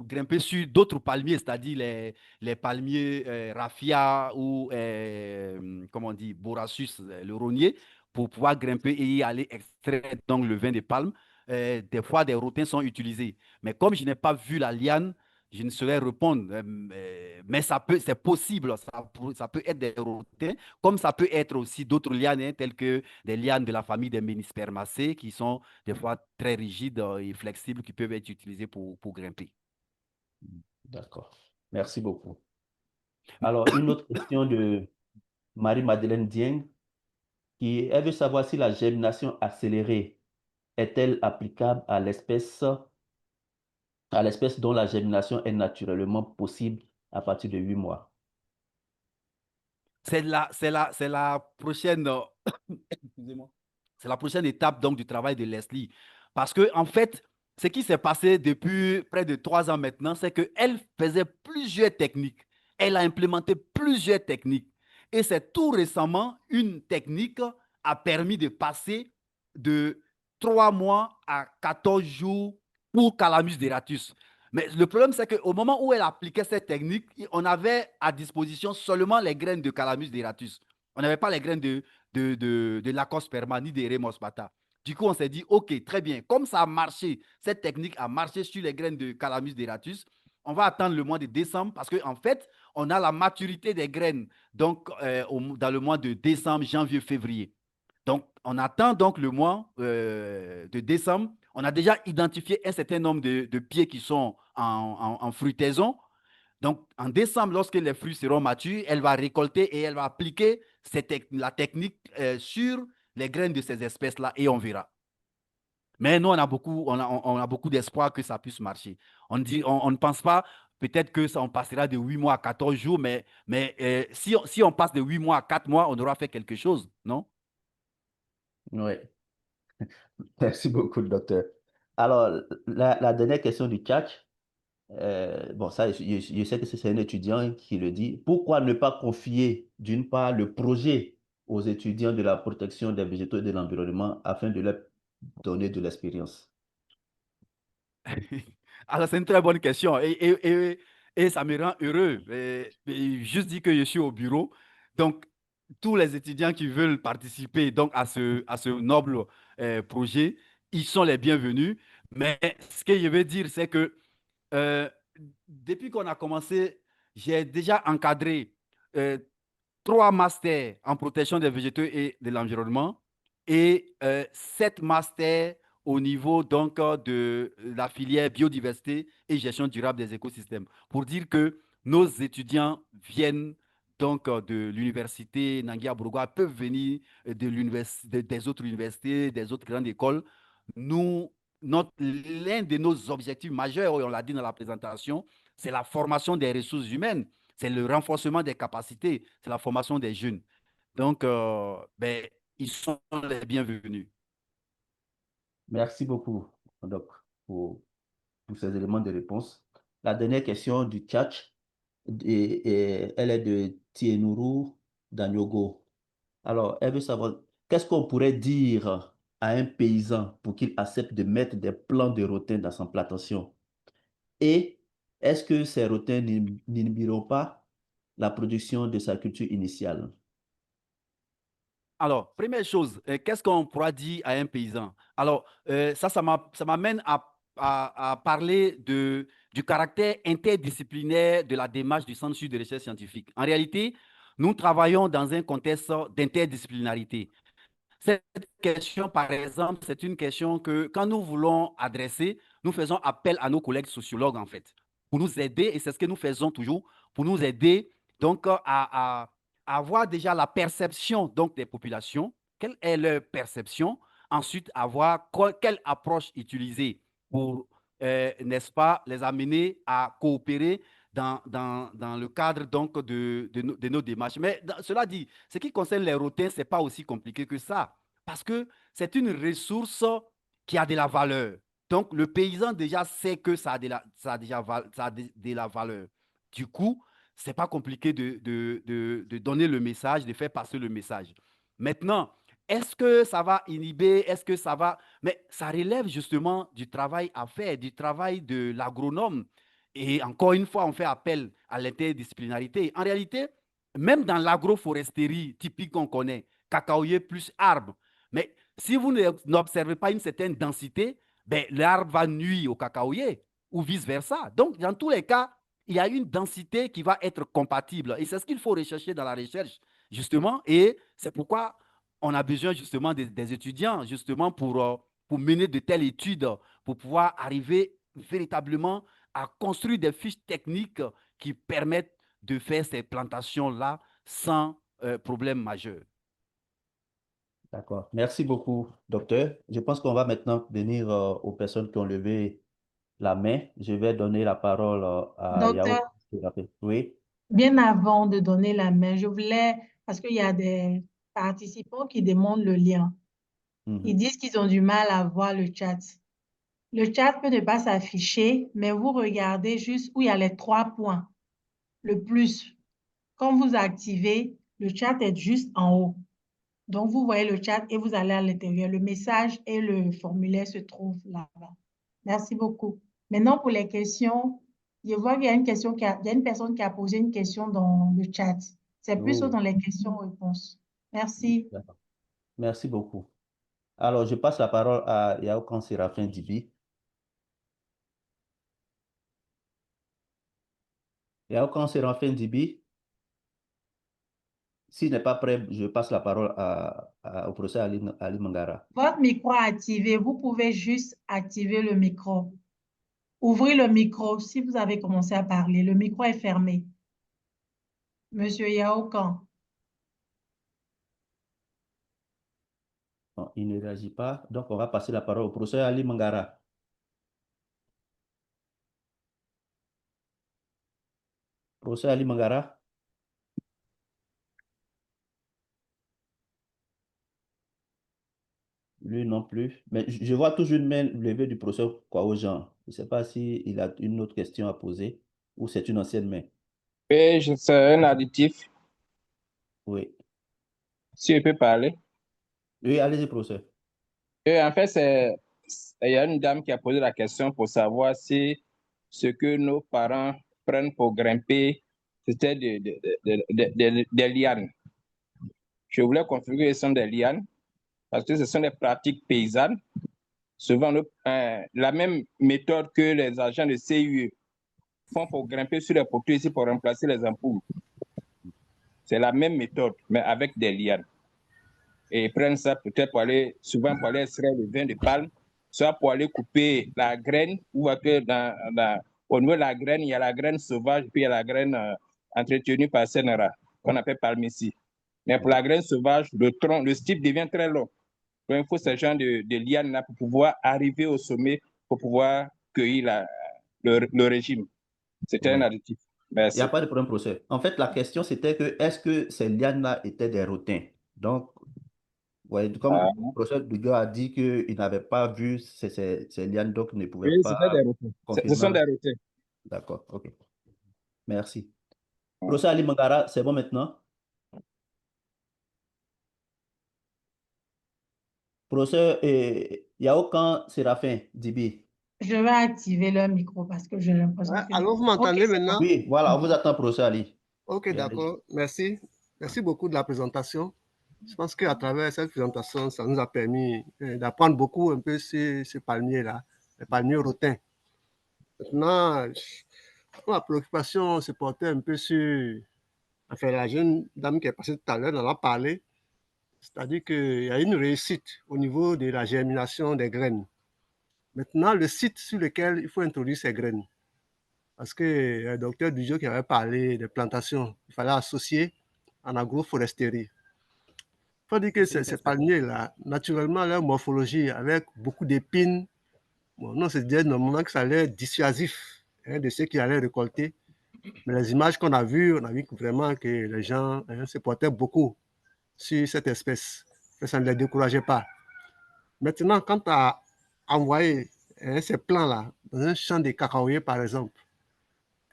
grimper sur d'autres palmiers, c'est-à-dire les palmiers raffia ou, comment on dit, borassus, le rognier, pour pouvoir grimper et y aller extraire donc le vin de palme. Des fois, des rotins sont utilisés. Mais comme je n'ai pas vu la liane, je ne saurais répondre, mais c'est possible, ça peut être des rotins, comme ça peut être aussi d'autres lianes, hein, telles que des lianes de la famille des Ménispermacées, qui sont des fois très rigides et flexibles, qui peuvent être utilisées pour grimper. D'accord. Merci beaucoup. Alors, une autre question de Marie-Madeleine Dieng, elle veut savoir si la germination accélérée est-elle applicable à l'espèce dont la germination est naturellement possible à partir de 8 mois. C'est la prochaine, excusez-moi, c'est la prochaine étape donc du travail de Leslie. Parce que, en fait, ce qui s'est passé depuis près de 3 ans maintenant, c'est qu'elle faisait plusieurs techniques. Elle a implémenté plusieurs techniques. Et c'est tout récemment, une technique a permis de passer de 3 mois à 14 jours pour Calamus deratus. Mais le problème, c'est qu'au moment où elle appliquait cette technique, on avait à disposition seulement les graines de Calamus deratus. On n'avait pas les graines de Lacosperma ni de Remus bata. Du coup, on s'est dit, OK, très bien. Comme ça a marché, cette technique a marché sur les graines de Calamus deratus, on va attendre le mois de décembre parce qu'en fait, on a la maturité des graines donc, dans le mois de décembre, janvier, février. Donc, on attend donc le mois de décembre. On a déjà identifié un certain nombre de pieds qui sont en fruitaison. Donc, en décembre, lorsque les fruits seront matures, elle va récolter et elle va appliquer la technique sur les graines de ces espèces-là et on verra. Mais nous, on a beaucoup d'espoir que ça puisse marcher. On ne pense pas peut-être que ça, on passera de 8 mois à 14 jours, mais si on passe de 8 mois à 4 mois, on aura fait quelque chose, non? Oui, merci beaucoup, docteur. Alors, la dernière question du chat, bon, ça, je sais que c'est un étudiant qui le dit. Pourquoi ne pas confier, d'une part, le projet aux étudiants de la protection des végétaux et de l'environnement afin de leur donner de l'expérience? Alors, c'est une très bonne question et ça me rend heureux. Juste dit que je suis au bureau. Donc, tous les étudiants qui veulent participer donc, à ce noble projet, ils sont les bienvenus. Mais ce que je veux dire, c'est que euh, depuis qu'on a commencé, j'ai déjà encadré euh, 3 masters en protection des végétaux et de l'environnement et 7 masters au niveau donc de la filière biodiversité et gestion durable des écosystèmes. Pour dire que nos étudiants viennent donc de l'université Nangia Bourgois, peuvent venir des autres universités, des autres grandes écoles. Nous, l'un de nos objectifs majeurs, on l'a dit dans la présentation, c'est la formation des ressources humaines, c'est le renforcement des capacités, c'est la formation des jeunes. Donc, ben, ils sont les bienvenus. Merci beaucoup, donc, pour, pour ces éléments de réponse. La dernière question du chat, elle est de Tienuru Danyogo. Alors, elle veut savoir, qu'est-ce qu'on pourrait dire à un paysan pour qu'il accepte de mettre des plants de rotin dans son plantation? Et est-ce que ces rotins n'inhibiront pas la production de sa culture initiale? Alors, première chose, qu'est-ce qu'on pourra dire à un paysan? Alors, ça m'amène à parler du caractère interdisciplinaire de la démarche du Centre sud de recherche scientifique. En réalité, nous travaillons dans un contexte d'interdisciplinarité. Cette question, par exemple, c'est une question que, quand nous voulons adresser, nous faisons appel à nos collègues sociologues, en fait, pour nous aider, et c'est ce que nous faisons toujours, pour nous aider donc à avoir déjà la perception donc, des populations, quelle est leur perception, ensuite avoir quelle approche utiliser pour, n'est-ce pas, les amener à coopérer dans le cadre donc de nos démarches. Mais cela dit, ce qui concerne les rotins, ce n'est pas aussi compliqué que ça, parce que c'est une ressource qui a de la valeur. Donc, le paysan déjà sait que ça a de la valeur. Du coup, ce n'est pas compliqué de donner le message, de faire passer le message. Maintenant, est-ce que ça va inhiber? Est-ce que ça va... Mais ça relève justement du travail à faire, du travail de l'agronome. Et encore une fois, on fait appel à l'interdisciplinarité. En réalité, même dans l'agroforesterie typique qu'on connaît, cacaoyer plus arbre, mais si vous n'observez pas une certaine densité, ben, l'arbre va nuire au cacaoyer ou vice-versa. Donc, dans tous les cas, il y a une densité qui va être compatible. Et c'est ce qu'il faut rechercher dans la recherche, justement. Et c'est pourquoi on a besoin justement des étudiants, justement, pour mener de telles études, pour pouvoir arriver véritablement à construire des fiches techniques qui permettent de faire ces plantations-là sans problème majeur. D'accord. Merci beaucoup, docteur. Je pense qu'on va maintenant venir aux personnes qui ont levé la main. Je vais donner la parole à Yao. Docteur, Oui. bien avant de donner la main, je voulais, parce qu'il y a des participants qui demandent le lien. Ils Mhm. disent qu'ils ont du mal à voir le chat. Le chat peut ne pas s'afficher, mais vous regardez juste où il y a les 3 points, le plus. Quand vous activez, le chat est juste en haut. Donc, vous voyez le chat et vous allez à l'intérieur. Le message et le formulaire se trouvent là-bas. Merci beaucoup. Maintenant, pour les questions, je vois qu'il y a une question il y a une personne qui a posé une question dans le chat. C'est plus Oh, dans les questions-réponses. Merci. d'accord. Merci beaucoup. Alors, je passe la parole à Yao Séraphin Dibi. Yao Séraphin Dibi, s'il n'est pas prêt, je passe la parole au professeur Ali Mangara. Votre micro est activé. Vous pouvez juste activer le micro. Ouvrez le micro si vous avez commencé à parler. Le micro est fermé. Monsieur Yaokan. Bon, il ne réagit pas, donc on va passer la parole au professeur Ali Mangara. Professeur Ali Mangara. Lui non plus. Mais je vois toujours une main levée du professeur Kwaojan. Je ne sais pas s'il a une autre question à poser ou c'est une ancienne main. Et c'est un additif, Oui. si je peux parler. Oui, allez-y, professeur. Et en fait, il y a une dame qui a posé la question pour savoir si ce que nos parents prennent pour grimper, c'était des lianes. Je voulais confirmer que ce sont des lianes parce que ce sont des pratiques paysannes. Souvent, la même méthode que les agents de CIE font pour grimper sur les poteaux ici pour remplacer les ampoules. C'est la même méthode, mais avec des lianes. Et ils prennent ça peut-être souvent pour aller extraire le vin de palme, soit pour aller couper la graine, ou que au niveau de la graine, il y a la graine sauvage, puis il y a la graine entretenue par Sénéra, qu'on appelle palmicie. Mais pour la graine sauvage, le stipe devient très long. Donc, il faut ce genre de lianes-là pour pouvoir arriver au sommet, pour pouvoir cueillir le régime. C'était un Oui. additif. Il n'y Merci. a pas de problème, professeur. En fait, la question, c'était que est-ce que ces lianes-là étaient des rotins? Donc, ouais, comme Ah, le professeur Dugas a dit qu'il n'avait pas vu ces lianes, donc il ne pouvait oui, c'était des pas routines. Ce confirmer. sont des routines. D'accord, ok. Merci. Professeur Ali Mangara, c'est bon maintenant? Professeur Yaokan Séraphin Dibi. Je vais activer leur micro parce que j'ai l'impression Ah, que... allô, vous Ok, m'entendez c'est bon. maintenant? Oui, voilà, on vous attend, professeur Ali. Ok, Oui, allez-y. d'accord. Merci. Merci beaucoup de la présentation. Je pense qu'à travers cette présentation, ça nous a permis d'apprendre beaucoup un peu ces palmiers-là, les palmiers rotins. Maintenant, ma préoccupation se portait un peu sur, enfin, la jeune dame qui est passée tout à l'heure, elle en a parlé, c'est-à-dire qu'il y a une réussite au niveau de la germination des graines. Maintenant, le site sur lequel il faut introduire ces graines, parce que le docteur Dujo qui avait parlé des plantations, il fallait associer en agroforesterie. Il faut dire que ces palmiers-là, naturellement, leur morphologie, avec beaucoup d'épines, bon, non, c'est dire normalement que ça allait être dissuasif de ceux qui allaient récolter. Mais les images qu'on a vues, on a vu vraiment que les gens se portaient beaucoup sur cette espèce. Que ça ne les décourageait pas. Maintenant, quand tu as envoyé ces plants-là dans un champ de cacaoyers, par exemple,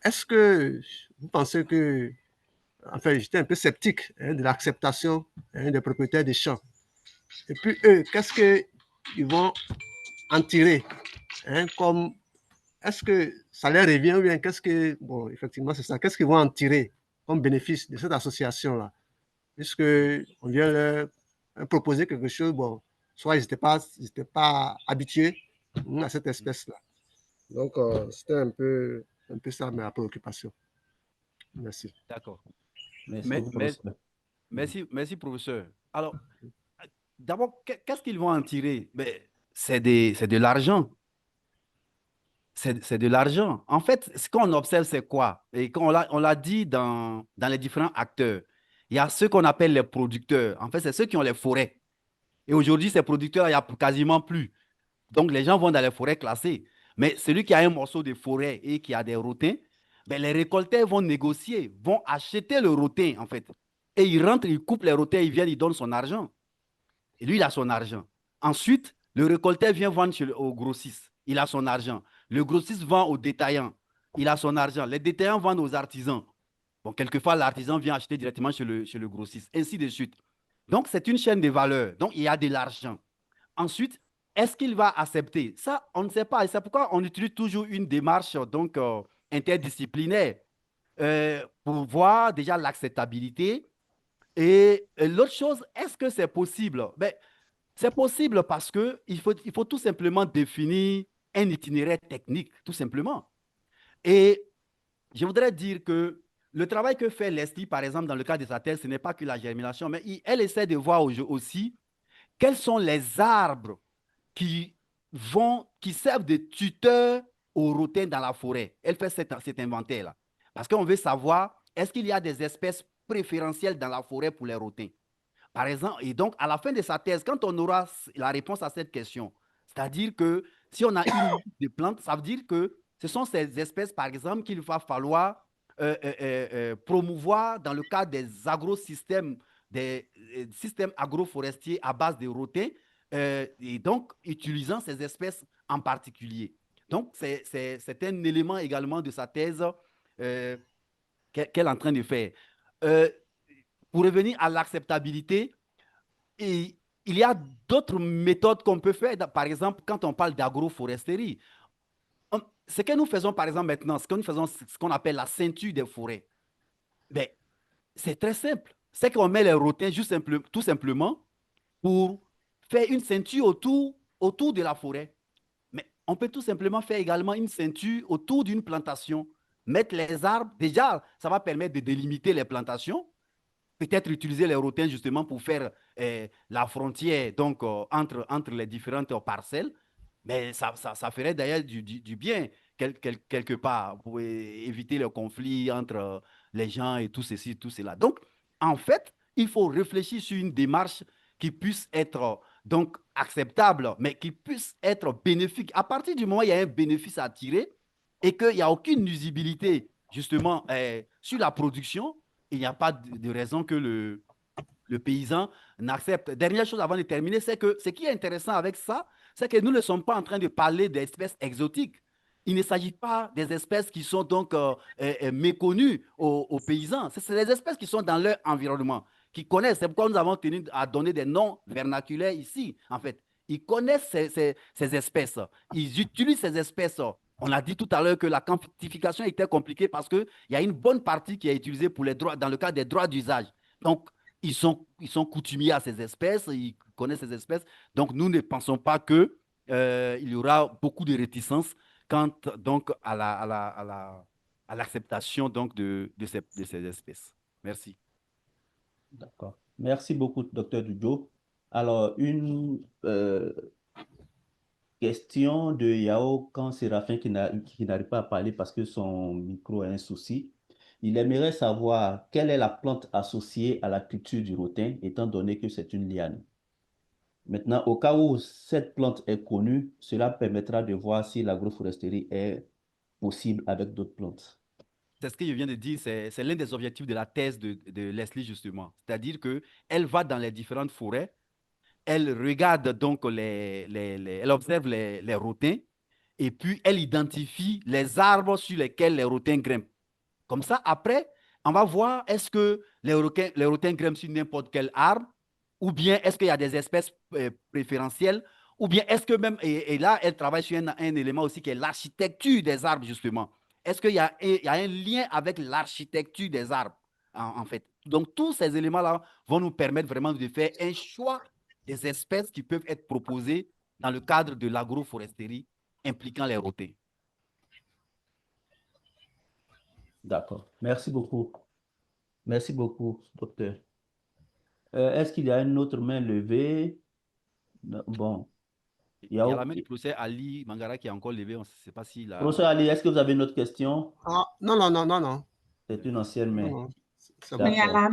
est-ce que vous pensez que, enfin, j'étais un peu sceptique de l'acceptation des propriétaires des champs. Et puis eux, qu'est-ce qu'ils vont en tirer comme, est-ce que ça leur revient ou bien qu'est-ce que, bon, effectivement, c'est ça, qu'est-ce qu'ils vont en tirer comme bénéfice de cette association-là? Puisqu'on vient leur proposer quelque chose, bon, soit ils n'étaient pas habitués à cette espèce-là. Donc, c'était un peu ça ma préoccupation. Merci. D'accord. Merci Mais, beaucoup, mais, professeur. merci, professeur. Alors, d'abord, qu'est-ce qu'ils vont en tirer? C'est de l'argent. C'est de l'argent. En fait, ce qu'on observe, c'est quoi? Et on l'a dit dans les différents acteurs, il y a ceux qu'on appelle les producteurs. En fait, c'est ceux qui ont les forêts. Et aujourd'hui, ces producteurs, il n'y a quasiment plus. Donc, les gens vont dans les forêts classées. Mais celui qui a un morceau de forêt et qui a des rotins, les récolteurs vont négocier, vont acheter le rotin, en fait. Et ils rentrent, ils coupent les rotins, ils viennent, ils donnent son argent. Et lui, il a son argent. Ensuite, le récolteur vient vendre au grossiste. Il a son argent. Le grossiste vend aux détaillants. Il a son argent. Les détaillants vendent aux artisans. Bon, quelquefois, l'artisan vient acheter directement chez le grossiste, ainsi de suite. Donc, c'est une chaîne de valeur. Donc, il y a de l'argent. Ensuite, est-ce qu'il va accepter? Ça, on ne sait pas. Et c'est pourquoi on utilise toujours une démarche donc, interdisciplinaire pour voir déjà l'acceptabilité. Et l'autre chose, est-ce que c'est possible? C'est possible parce qu'il faut tout simplement définir un itinéraire technique, tout simplement. Et je voudrais dire que le travail que fait Leslie, par exemple, dans le cas de sa thèse, ce n'est pas que la germination, mais elle essaie de voir aussi quels sont les arbres qui servent de tuteurs aux rotins dans la forêt. Elle fait cet inventaire-là. Parce qu'on veut savoir, est-ce qu'il y a des espèces préférentielles dans la forêt pour les rotins? Par exemple, et donc, à la fin de sa thèse, quand on aura la réponse à cette question, c'est-à-dire que si on a une liste de plantes, ça veut dire que ce sont ces espèces, par exemple, qu'il va falloir promouvoir dans le cadre des agrosystèmes, des systèmes agroforestiers à base de rotins, et donc utilisant ces espèces en particulier. Donc, c'est un élément également de sa thèse qu'elle est en train de faire. Pour revenir à l'acceptabilité, il y a d'autres méthodes qu'on peut faire. Par exemple, quand on parle d'agroforesterie, ce que nous faisons par exemple maintenant, ce qu'on appelle la ceinture des forêts, c'est très simple. C'est qu'on met les rotins tout simplement pour faire une ceinture autour de la forêt. Mais on peut tout simplement faire également une ceinture autour d'une plantation. Mettre les arbres, déjà, ça va permettre de délimiter les plantations. Peut-être utiliser les rotins justement pour faire la frontière donc, entre les différentes parcelles. Mais ça ferait d'ailleurs du bien quelque part pour éviter le conflit entre les gens et tout ceci, tout cela. Donc, en fait, il faut réfléchir sur une démarche qui puisse être donc acceptable, mais qui puisse être bénéfique. À partir du moment où il y a un bénéfice à tirer et qu'il n'y a aucune nuisibilité justement sur la production, il n'y a pas de raison que le paysan n'accepte. Dernière chose avant de terminer, c'est que ce qui est intéressant avec ça, c'est que nous ne sommes pas en train de parler d'espèces exotiques. Il ne s'agit pas des espèces qui sont donc méconnues aux paysans. C'est des espèces qui sont dans leur environnement, qui connaissent. C'est pourquoi nous avons tenu à donner des noms vernaculaires ici, en fait. Ils connaissent ces espèces. Ils utilisent ces espèces. On a dit tout à l'heure que la quantification était compliquée parce qu'il y a une bonne partie qui est utilisée pour les droits, dans le cadre des droits d'usage. Donc, ils sont coutumiers à ces espèces, ils connaissent ces espèces. Donc, nous ne pensons pas que, il y aura beaucoup de réticences quant donc à l'acceptation donc de ces espèces. Merci. D'accord. Merci beaucoup, docteur Dujo. Alors, une question de Yao Kan Séraphin qui n'arrive pas à parler parce que son micro a un souci. Il aimerait savoir quelle est la plante associée à la culture du rotin, étant donné que c'est une liane. Maintenant, au cas où cette plante est connue, cela permettra de voir si l'agroforesterie est possible avec d'autres plantes. C'est ce que je viens de dire, c'est l'un des objectifs de la thèse de Leslie, justement. C'est-à-dire qu'elle va dans les différentes forêts, elle regarde donc elle observe les rotins, et puis elle identifie les arbres sur lesquels les rotins grimpent. Comme ça, après, on va voir est-ce que les rotins grimpent sur n'importe quel arbre, ou bien est-ce qu'il y a des espèces préférentielles, ou bien est-ce que même, et là, elle travaille sur un élément aussi qui est l'architecture des arbres, justement. Est-ce qu'il y a, il y a un lien avec l'architecture des arbres, en fait? Donc, tous ces éléments-là vont nous permettre vraiment de faire un choix des espèces qui peuvent être proposées dans le cadre de l'agroforesterie impliquant les rotins. D'accord. Merci beaucoup. Merci beaucoup, docteur. Est-ce qu'il y a une autre main levée? Non, bon. Il y a la main du professeur Ali Mangara qui est encore levée. On ne sait pas s'il a... Professeur Ali, est-ce que vous avez une autre question? Ah, non, non, non, non, non. C'est une ancienne main. Non, c'est Mais il y a D'accord.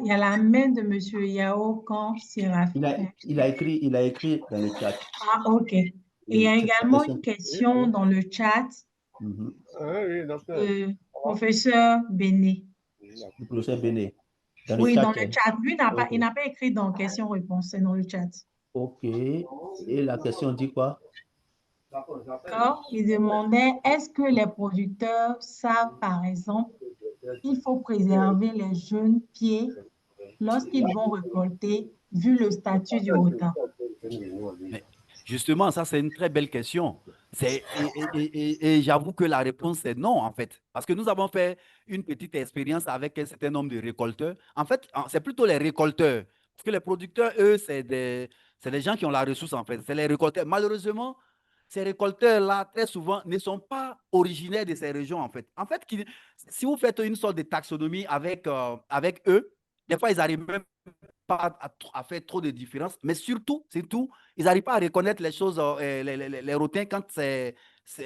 il y a la main de M. Yao Kan Séraphin. Il a écrit dans le chat. Ah, ok. Et il y a C'est également question. une question dans le chat Mhm. oui, docteur. de professeur Béné. Du professeur Béné. Dans le Oui, chat. dans le chat. Lui, Ok. il n'a pas écrit dans question-réponse, c'est dans le chat. Ok. Et la question dit quoi? D'accord? Il demandait, est-ce que les producteurs savent, par exemple, qu'il faut préserver les jeunes pieds lorsqu'ils vont récolter, vu le statut du rotin? Mais justement, ça, c'est une très belle question. Et j'avoue que la réponse est non, en fait. Parce que nous avons fait une petite expérience avec un certain nombre de récolteurs. En fait, c'est plutôt les récolteurs. Parce que les producteurs, eux, c'est des gens qui ont la ressource, en fait. C'est les récolteurs. Malheureusement, ces récolteurs-là, très souvent, ne sont pas originaires de ces régions, en fait. En fait, si vous faites une sorte de taxonomie avec eux, des fois, ils n'arrivent même pas à faire trop de différence, mais surtout, ils n'arrivent pas à reconnaître les choses, les rotins quand c'est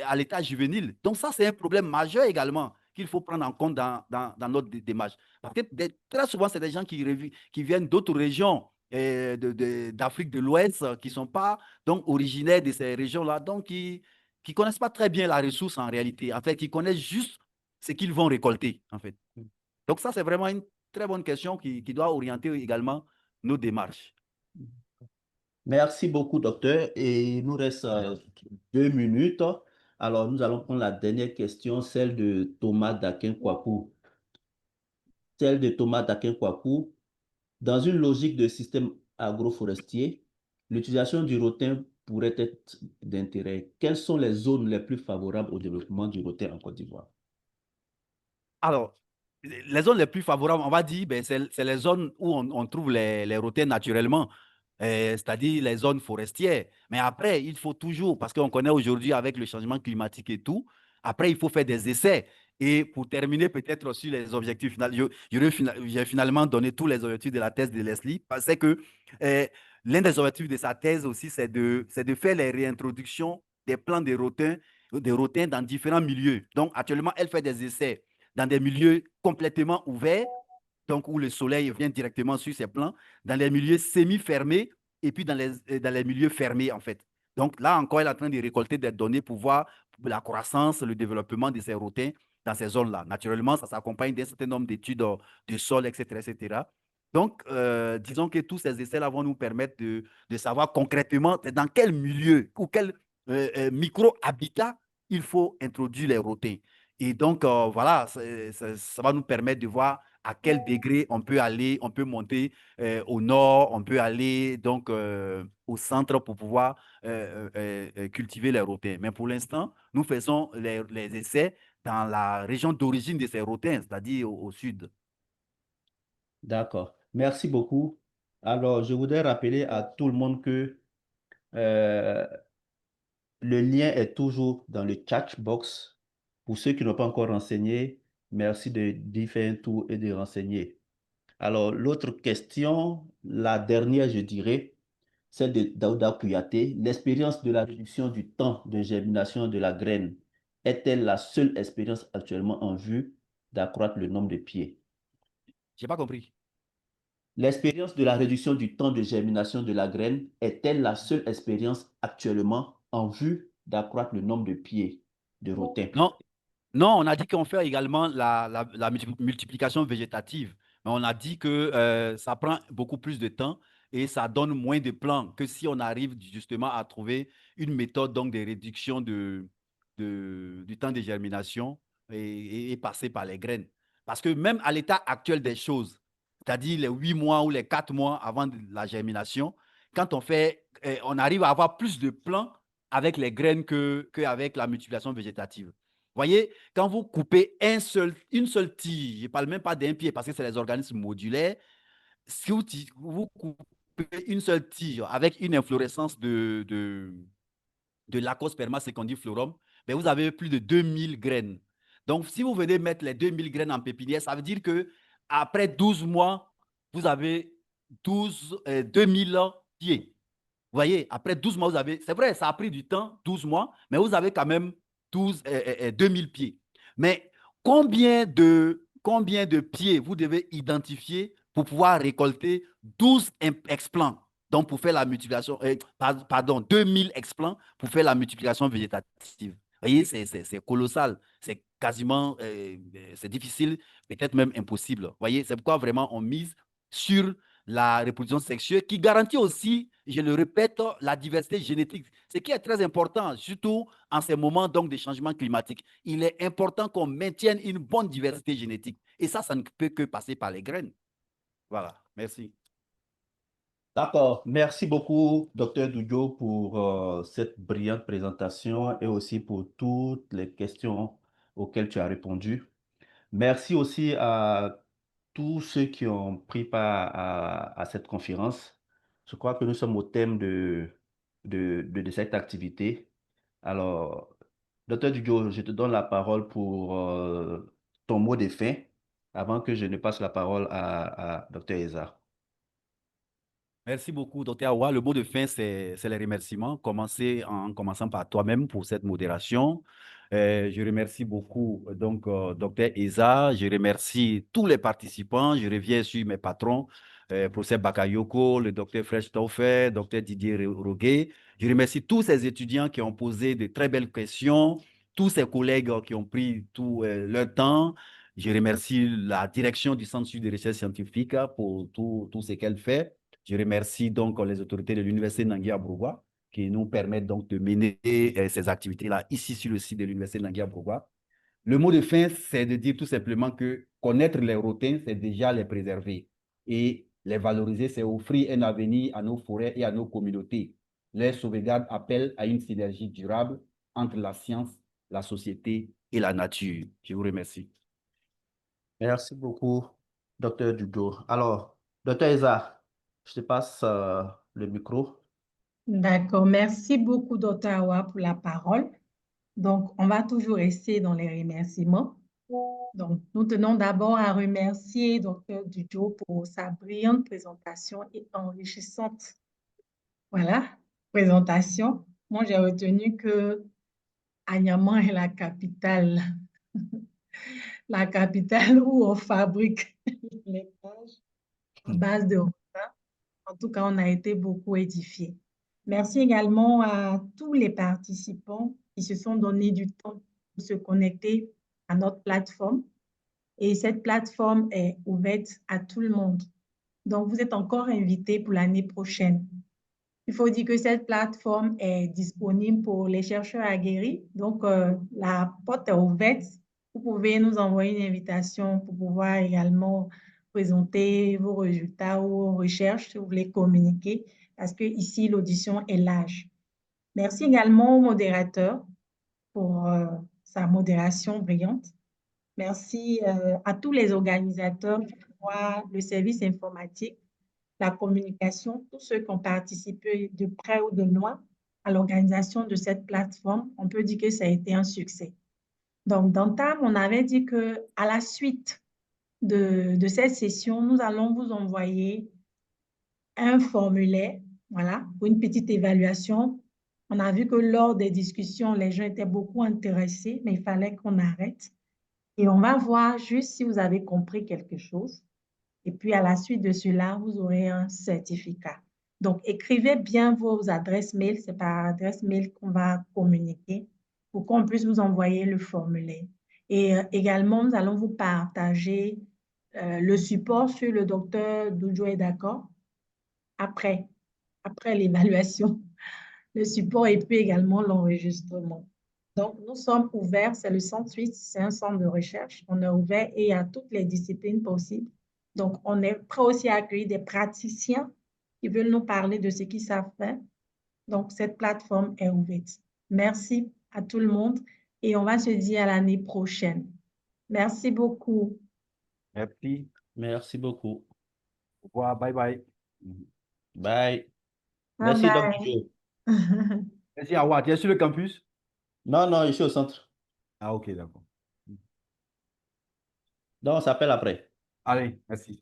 à l'état juvénile. Donc ça, c'est un problème majeur également qu'il faut prendre en compte dans notre démarche. Parce que très souvent, c'est des gens qui viennent d'autres régions d'Afrique de l'Ouest, qui ne sont pas donc originaires de ces régions-là, donc qui ne connaissent pas très bien la ressource en réalité. En fait, ils connaissent juste ce qu'ils vont récolter, en fait. Donc ça, c'est vraiment une très bonne question qui doit orienter également nos démarches. Merci beaucoup, docteur. Et il nous reste 2 minutes. Alors, nous allons prendre la dernière question, celle de Thomas Dakin Kwaku. Celle de Thomas Dakin Kwaku. Dans une logique de système agroforestier, l'utilisation du rotin pourrait être d'intérêt. Quelles sont les zones les plus favorables au développement du rotin en Côte d'Ivoire? Alors, les zones les plus favorables, on va dire, ben, c'est les zones où on trouve les rotins naturellement, c'est-à-dire les zones forestières. Mais après, il faut toujours, parce qu'on connaît aujourd'hui avec le changement climatique et tout, après, il faut faire des essais. Et pour terminer peut-être sur les objectifs finaux, j'ai finalement donné tous les objectifs de la thèse de Leslie, parce que l'un des objectifs de sa thèse aussi, c'est de faire les réintroductions des plants de rotins dans différents milieux. Donc, actuellement, elle fait des essais dans des milieux complètement ouverts, donc où le soleil vient directement sur ces plants, dans les milieux semi-fermés et puis dans les milieux fermés, en fait. Donc là encore, elle est en train de récolter des données pour voir la croissance, le développement de ces rotins dans ces zones-là. Naturellement, ça s'accompagne d'un certain nombre d'études de sol, etc., etc. Donc, disons que tous ces essais-là vont nous permettre de savoir concrètement dans quel milieu ou quel micro-habitat il faut introduire les rotins. Et donc, voilà, ça va nous permettre de voir à quel degré on peut aller, on peut monter au nord, on peut aller donc au centre pour pouvoir cultiver les rotins. Mais pour l'instant, nous faisons les essais dans la région d'origine de ces rotins, c'est-à-dire au sud. D'accord. Merci beaucoup. Alors, je voudrais rappeler à tout le monde que euh, le lien est toujours dans le chat box. Pour ceux qui n'ont pas encore renseigné, merci d'y faire un tour et de renseigner. Alors, l'autre question, la dernière, je dirais, celle de Daouda Kouyaté. L'expérience de la réduction du temps de germination de la graine est-elle la seule expérience actuellement en vue d'accroître le nombre de pieds? J'ai pas compris. L'expérience de la réduction du temps de germination de la graine est-elle la seule expérience actuellement en vue d'accroître le nombre de pieds de rotin? Non, non, on a dit qu'on fait également la multiplication végétative. Mais on a dit que ça prend beaucoup plus de temps et ça donne moins de plants que si on arrive justement à trouver une méthode donc de réduction du temps de germination et passer par les graines. Parce que même à l'état actuel des choses, c'est-à-dire les 8 mois ou les 4 mois avant la germination, quand on arrive à avoir plus de plants avec les graines qu'avec la multiplication végétative. Voyez, quand vous coupez une seule tige, je ne parle même pas d'un pied parce que c'est les organismes modulaires, si vous coupez une seule tige avec une inflorescence de Lacosperma secundiflorum, ben vous avez plus de 2000 graines. Donc, si vous venez mettre les 2000 graines en pépinière, ça veut dire qu'après 12 mois, vous avez 2000 pieds. Vous voyez, après 12 mois, vous avez, c'est vrai, ça a pris du temps, 12 mois, mais vous avez quand même 2000 pieds. Mais combien de pieds vous devez identifier pour pouvoir récolter 12 explants, donc pour faire la multiplication, pardon, 2000 explants pour faire la multiplication végétative. Vous voyez, c'est colossal, c'est quasiment, c'est difficile, peut-être même impossible. Vous voyez, c'est pourquoi vraiment on mise sur la reproduction sexuelle qui garantit aussi, je le répète, la diversité génétique. Ce qui est très important, surtout en ces moments donc de changement climatique. Il est important qu'on maintienne une bonne diversité génétique. Et ça ne peut que passer par les graines. Voilà, merci. D'accord. Merci beaucoup, Docteur Doudjo, pour cette brillante présentation et aussi pour toutes les questions auxquelles tu as répondu. Merci aussi à tous ceux qui ont pris part à cette conférence. Je crois que nous sommes au thème de cette activité. Alors, Docteur Doudjo, je te donne la parole pour ton mot de fin avant que je ne passe la parole à Docteur Eza. Merci beaucoup, Dr. Awa. Le mot de fin, c'est les remerciements. En commençant par toi-même pour cette modération. Je remercie beaucoup Dr. Eza. Je remercie tous les participants. Je reviens sur mes patrons, professeur Bakayoko, le Dr. Fresh Taufer, Dr. Didier Roguet. Je remercie tous ces étudiants qui ont posé de très belles questions, tous ces collègues qui ont pris tout leur temps. Je remercie la direction du Centre de recherche scientifique pour tout ce qu'elle fait. Je remercie donc les autorités de l'Université Nangui à Brouwa qui nous permettent donc de mener ces activités-là ici sur le site de l'Université Nangui à Brouwa. Le mot de fin, c'est de dire tout simplement que connaître les rotins, c'est déjà les préserver. Et les valoriser, c'est offrir un avenir à nos forêts et à nos communautés. Les sauvegardes appellent à une synergie durable entre la science, la société et la nature. Je vous remercie. Merci beaucoup, Docteur Dudo. Alors, Docteur Eza, je te passe le micro. D'accord. Merci beaucoup, Dr. Awa, pour la parole. Donc, on va toujours rester dans les remerciements. Donc, nous tenons d'abord à remercier Dr. Dujo pour sa brillante présentation et enrichissante. Voilà, présentation. Moi, j'ai retenu que Agnaman est la capitale où on fabrique les pages à base de rotin. En tout cas, on a été beaucoup édifiés. Merci également à tous les participants qui se sont donné du temps pour se connecter à notre plateforme. Et cette plateforme est ouverte à tout le monde. Donc, vous êtes encore invités pour l'année prochaine. Il faut dire que cette plateforme est disponible pour les chercheurs aguerris. Donc, la porte est ouverte. Vous pouvez nous envoyer une invitation pour pouvoir également présenter vos résultats ou vos recherches si vous voulez communiquer, parce que ici, l'audition est large. Merci également au modérateur pour sa modération brillante. Merci à tous les organisateurs qui voir le service informatique, la communication, tous ceux qui ont participé de près ou de loin à l'organisation de cette plateforme. On peut dire que ça a été un succès. Donc, dans TAM, on avait dit que à la suite de cette session, nous allons vous envoyer un formulaire, voilà, pour une petite évaluation. On a vu que lors des discussions, les gens étaient beaucoup intéressés, mais il fallait qu'on arrête. Et on va voir juste si vous avez compris quelque chose. Et puis, à la suite de cela, vous aurez un certificat. Donc, écrivez bien vos adresses mail. C'est par adresse mail qu'on va communiquer pour qu'on puisse vous envoyer le formulaire. Et également, nous allons vous partager le support sur le docteur Doudjo est d'accord après, après l'évaluation, le support et puis également l'enregistrement. Donc, nous sommes ouverts, c'est le centre suisse, c'est un centre de recherche. On est ouvert et il y a toutes les disciplines possibles. Donc, on est prêt aussi à accueillir des praticiens qui veulent nous parler de ce qu'ils savent faire. Donc, cette plateforme est ouverte. Merci à tout le monde et on va se dire à l'année prochaine. Merci beaucoup. Merci. Merci beaucoup. Au revoir. Bye bye. Bye. Bye Merci, Dr. bye. Joe. Merci, Awa. Tu es sur le campus? Non, non, je suis au centre. Ah, ok, d'accord. Donc, on s'appelle après. Allez, merci.